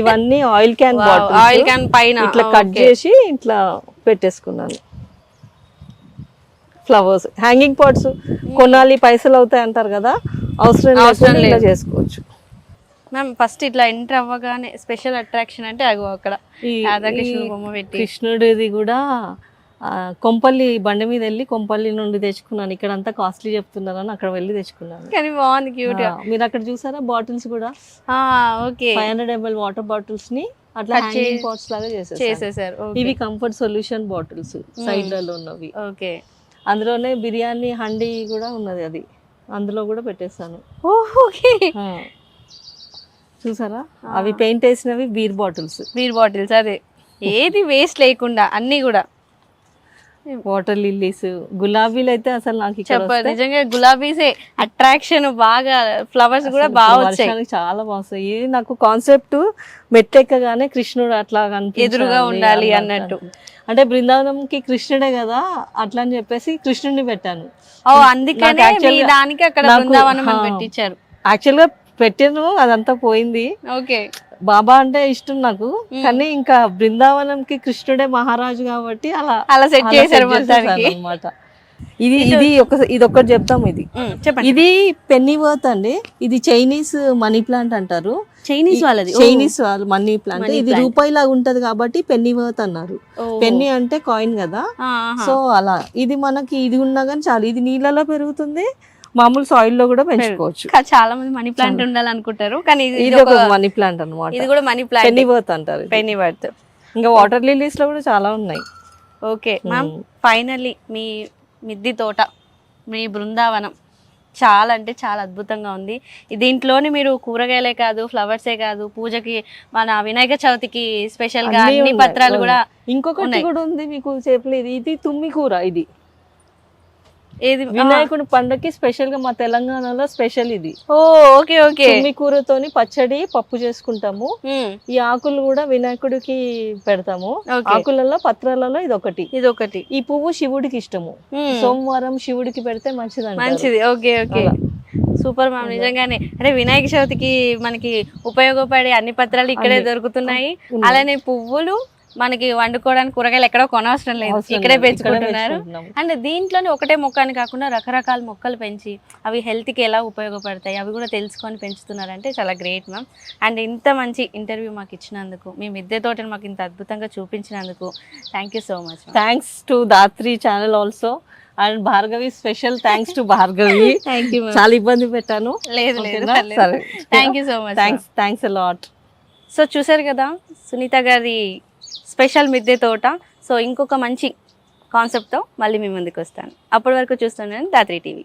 ఇవన్నీ ఆయిల్ క్యాన్ ఆయిల్ క్యాన్ పైన ఇట్లా కట్ చేసి ఇట్లా పెట్టేసుకున్నాను. ఫ్లవర్స్, హ్యాంగింగ్ పాట్స్ కొనాలి పైసలు అవుతాయి అంటారు కదా, అవసరం లేదు, ఇలా చేసుకోవచ్చు. మ్యామ్ ఫస్ట్ ఇట్లా ఎంటర్ అవ్వగానే స్పెషల్ అట్రాక్షన్ అంటే అగో అక్కడ రాధాకృష్ణుడు బొమ్మ పెట్టి, కృష్ణుడిది కూడా కొంపల్లి బండి మీద వెళ్ళి కొంపల్లి నుండి తెచ్చుకున్నాను. ఇక్కడ అంతా కాస్ట్లీ చెప్తున్నారని అక్కడ వెళ్ళి తెచ్చుకున్నాను, కానీ బాగుంది, క్యూట్ గా. మీరు అక్కడ చూసారా బాటిల్స్ కూడా? ఓకే. 500 ml వాటర్ బాటిల్స్ ని అట్లా హ్యాంగింగ్ పాట్స్ లాగా చేసేసారు. ఇవి కంఫర్ట్ సొల్యూషన్ బాటిల్స్ సైడ్ లలో ఉన్నవి. ఓకే. అందులోనే బిర్యానీ హండీ కూడా ఉన్నది, అది అందులో కూడా పెట్టేస్తాను. ఓకే. చూసారా, అవి పెయింట్ వేసినవి బీర్ బాటిల్స్. అదే ఏది వేస్ట్ లేకుండా అన్ని కూడా. వాటర్ లిల్లీస్, గులాబీలు అయితే అసలు నాకు చెప్పారు నిజంగా, గులాబీసే అట్రాక్షన్ బాగా. ఫ్లవర్స్ కూడా బాగా వచ్చాయి, చాలా బాగుంటాయి. ఇది నాకు కాన్సెప్ట్ మెట్టెక్కగానే కృష్ణుడు అట్లా ఎదురుగా ఉండాలి అన్నట్టు. అంటే బృందావనంకి కృష్ణుడే కదా, అట్లా అని చెప్పేసి కృష్ణుడిని పెట్టాను. అందుకనే దానికి అక్కడ బృందావనం అని పెట్టించారు. యాక్చువల్ గా పెట్టాను, అదంతా పోయింది. ఓకే. బాబా అంటే ఇష్టం నాకు, కానీ ఇంకా బృందావనంకి కృష్ణుడే మహారాజు కాబట్టి అలా సెట్ చేశారు అన్నమాట. ఇది ఒకటి చెప్తాం. ఇది పెన్నీ వర్త్ అండి. ఇది చైనీస్ మనీ ప్లాంట్ అంటారు. చైనీస్ వాళ్ళ మనీ ప్లాంట్. ఇది రూపాయి లాగా ఉంటది కాబట్టి పెన్నీ వర్త్ అన్నారు. పెన్నీ అంటే కాయిన్ కదా, సో అలా. ఇది మనకి ఇది ఉన్నా కానీ చాలు. ఇది నీళ్ళలో పెరుగుతుంది, మామూలు సాయిల్ లో కూడా పెంచుకోవచ్చు. చాలా మంది మనీ ప్లాంట్ ఉండాలనుకుంటారు, కానీ ఇది ఒక మనీ ప్లాంట్ అన్నమాట. ఇది కూడా మనీ ప్లాంట్, పెన్నీ వర్త్ అంటారు. Pennywort. ఇంకా వాటర్ లిలీస్ లో కూడా చాలా ఉన్నాయి. ఓకే మ్యామ్, ఫైనల్లీ మీ మిద్దె తోట మీ బృందావనం చాలా అంటే చాలా అద్భుతంగా ఉంది. దీంట్లోని మీరు కూరగాయలే కాదు, ఫ్లవర్సే కాదు, పూజకి మన వినాయక చవితికి స్పెషల్ గా అన్ని పత్రాలు కూడా ఇంకొకటి కూడా ఉంది మీకు చెప్పలేదు, ఇది తుమ్మి కూర. ఇది ఏది వినాయకుడి పండుగకి స్పెషల్ గా మా తెలంగాణలో స్పెషల్ ఇది. ఓ ఓకే ఓకే. తుమ్మి కూరతోని పచ్చడి పప్పు చేసుకుంటాము. ఈ ఆకులు కూడా వినాయకుడికి పెడతాము. ఆకులలో పత్రాలలో ఇది ఒకటి. ఈ పువ్వు శివుడికి ఇష్టము, సోమవారం శివుడికి పెడితే మంచిది. Okay okay, super ma'am. నిజంగానే అంటే వినాయక చవితికి మనకి ఉపయోగపడే అన్ని పత్రాలు ఇక్కడే దొరుకుతున్నాయి. అలానే పువ్వులు మనకి వండుకోవడానికి కూరగాయలు ఎక్కడో కొనవసరం లేదు, ఇక్కడే పెంచుకుంటున్నారు. అండ్ దీంట్లోనే ఒకటే మొక్క అని కాకుండా రకరకాల మొక్కలు పెంచి అవి హెల్త్కి ఎలా ఉపయోగపడతాయి అవి కూడా తెలుసుకొని పెంచుతున్నారంటే చాలా గ్రేట్ మ్యామ్. అండ్ ఇంత మంచి ఇంటర్వ్యూ మాకు ఇచ్చినందుకు, మీ మిద్దె తోటని మాకు ఇంత అద్భుతంగా చూపించినందుకు thank you so much. Thanks to Dhatri channel also and Bhargavi, special thanks to Bhargavi. Thank you. చాలా ఇబ్బంది పెట్టాను. లేదు, thank you so much. Thanks a lot. So చూసారు కదా సునీత గారి స్పెషల్ మిద్దె తోట. సో ఇంకొక మంచి కాన్సెప్ట్తో మళ్ళీ మీ ముందుకు వస్తాను. అప్పటి వరకు చూస్తున్నాను దాత్రి టీవీ.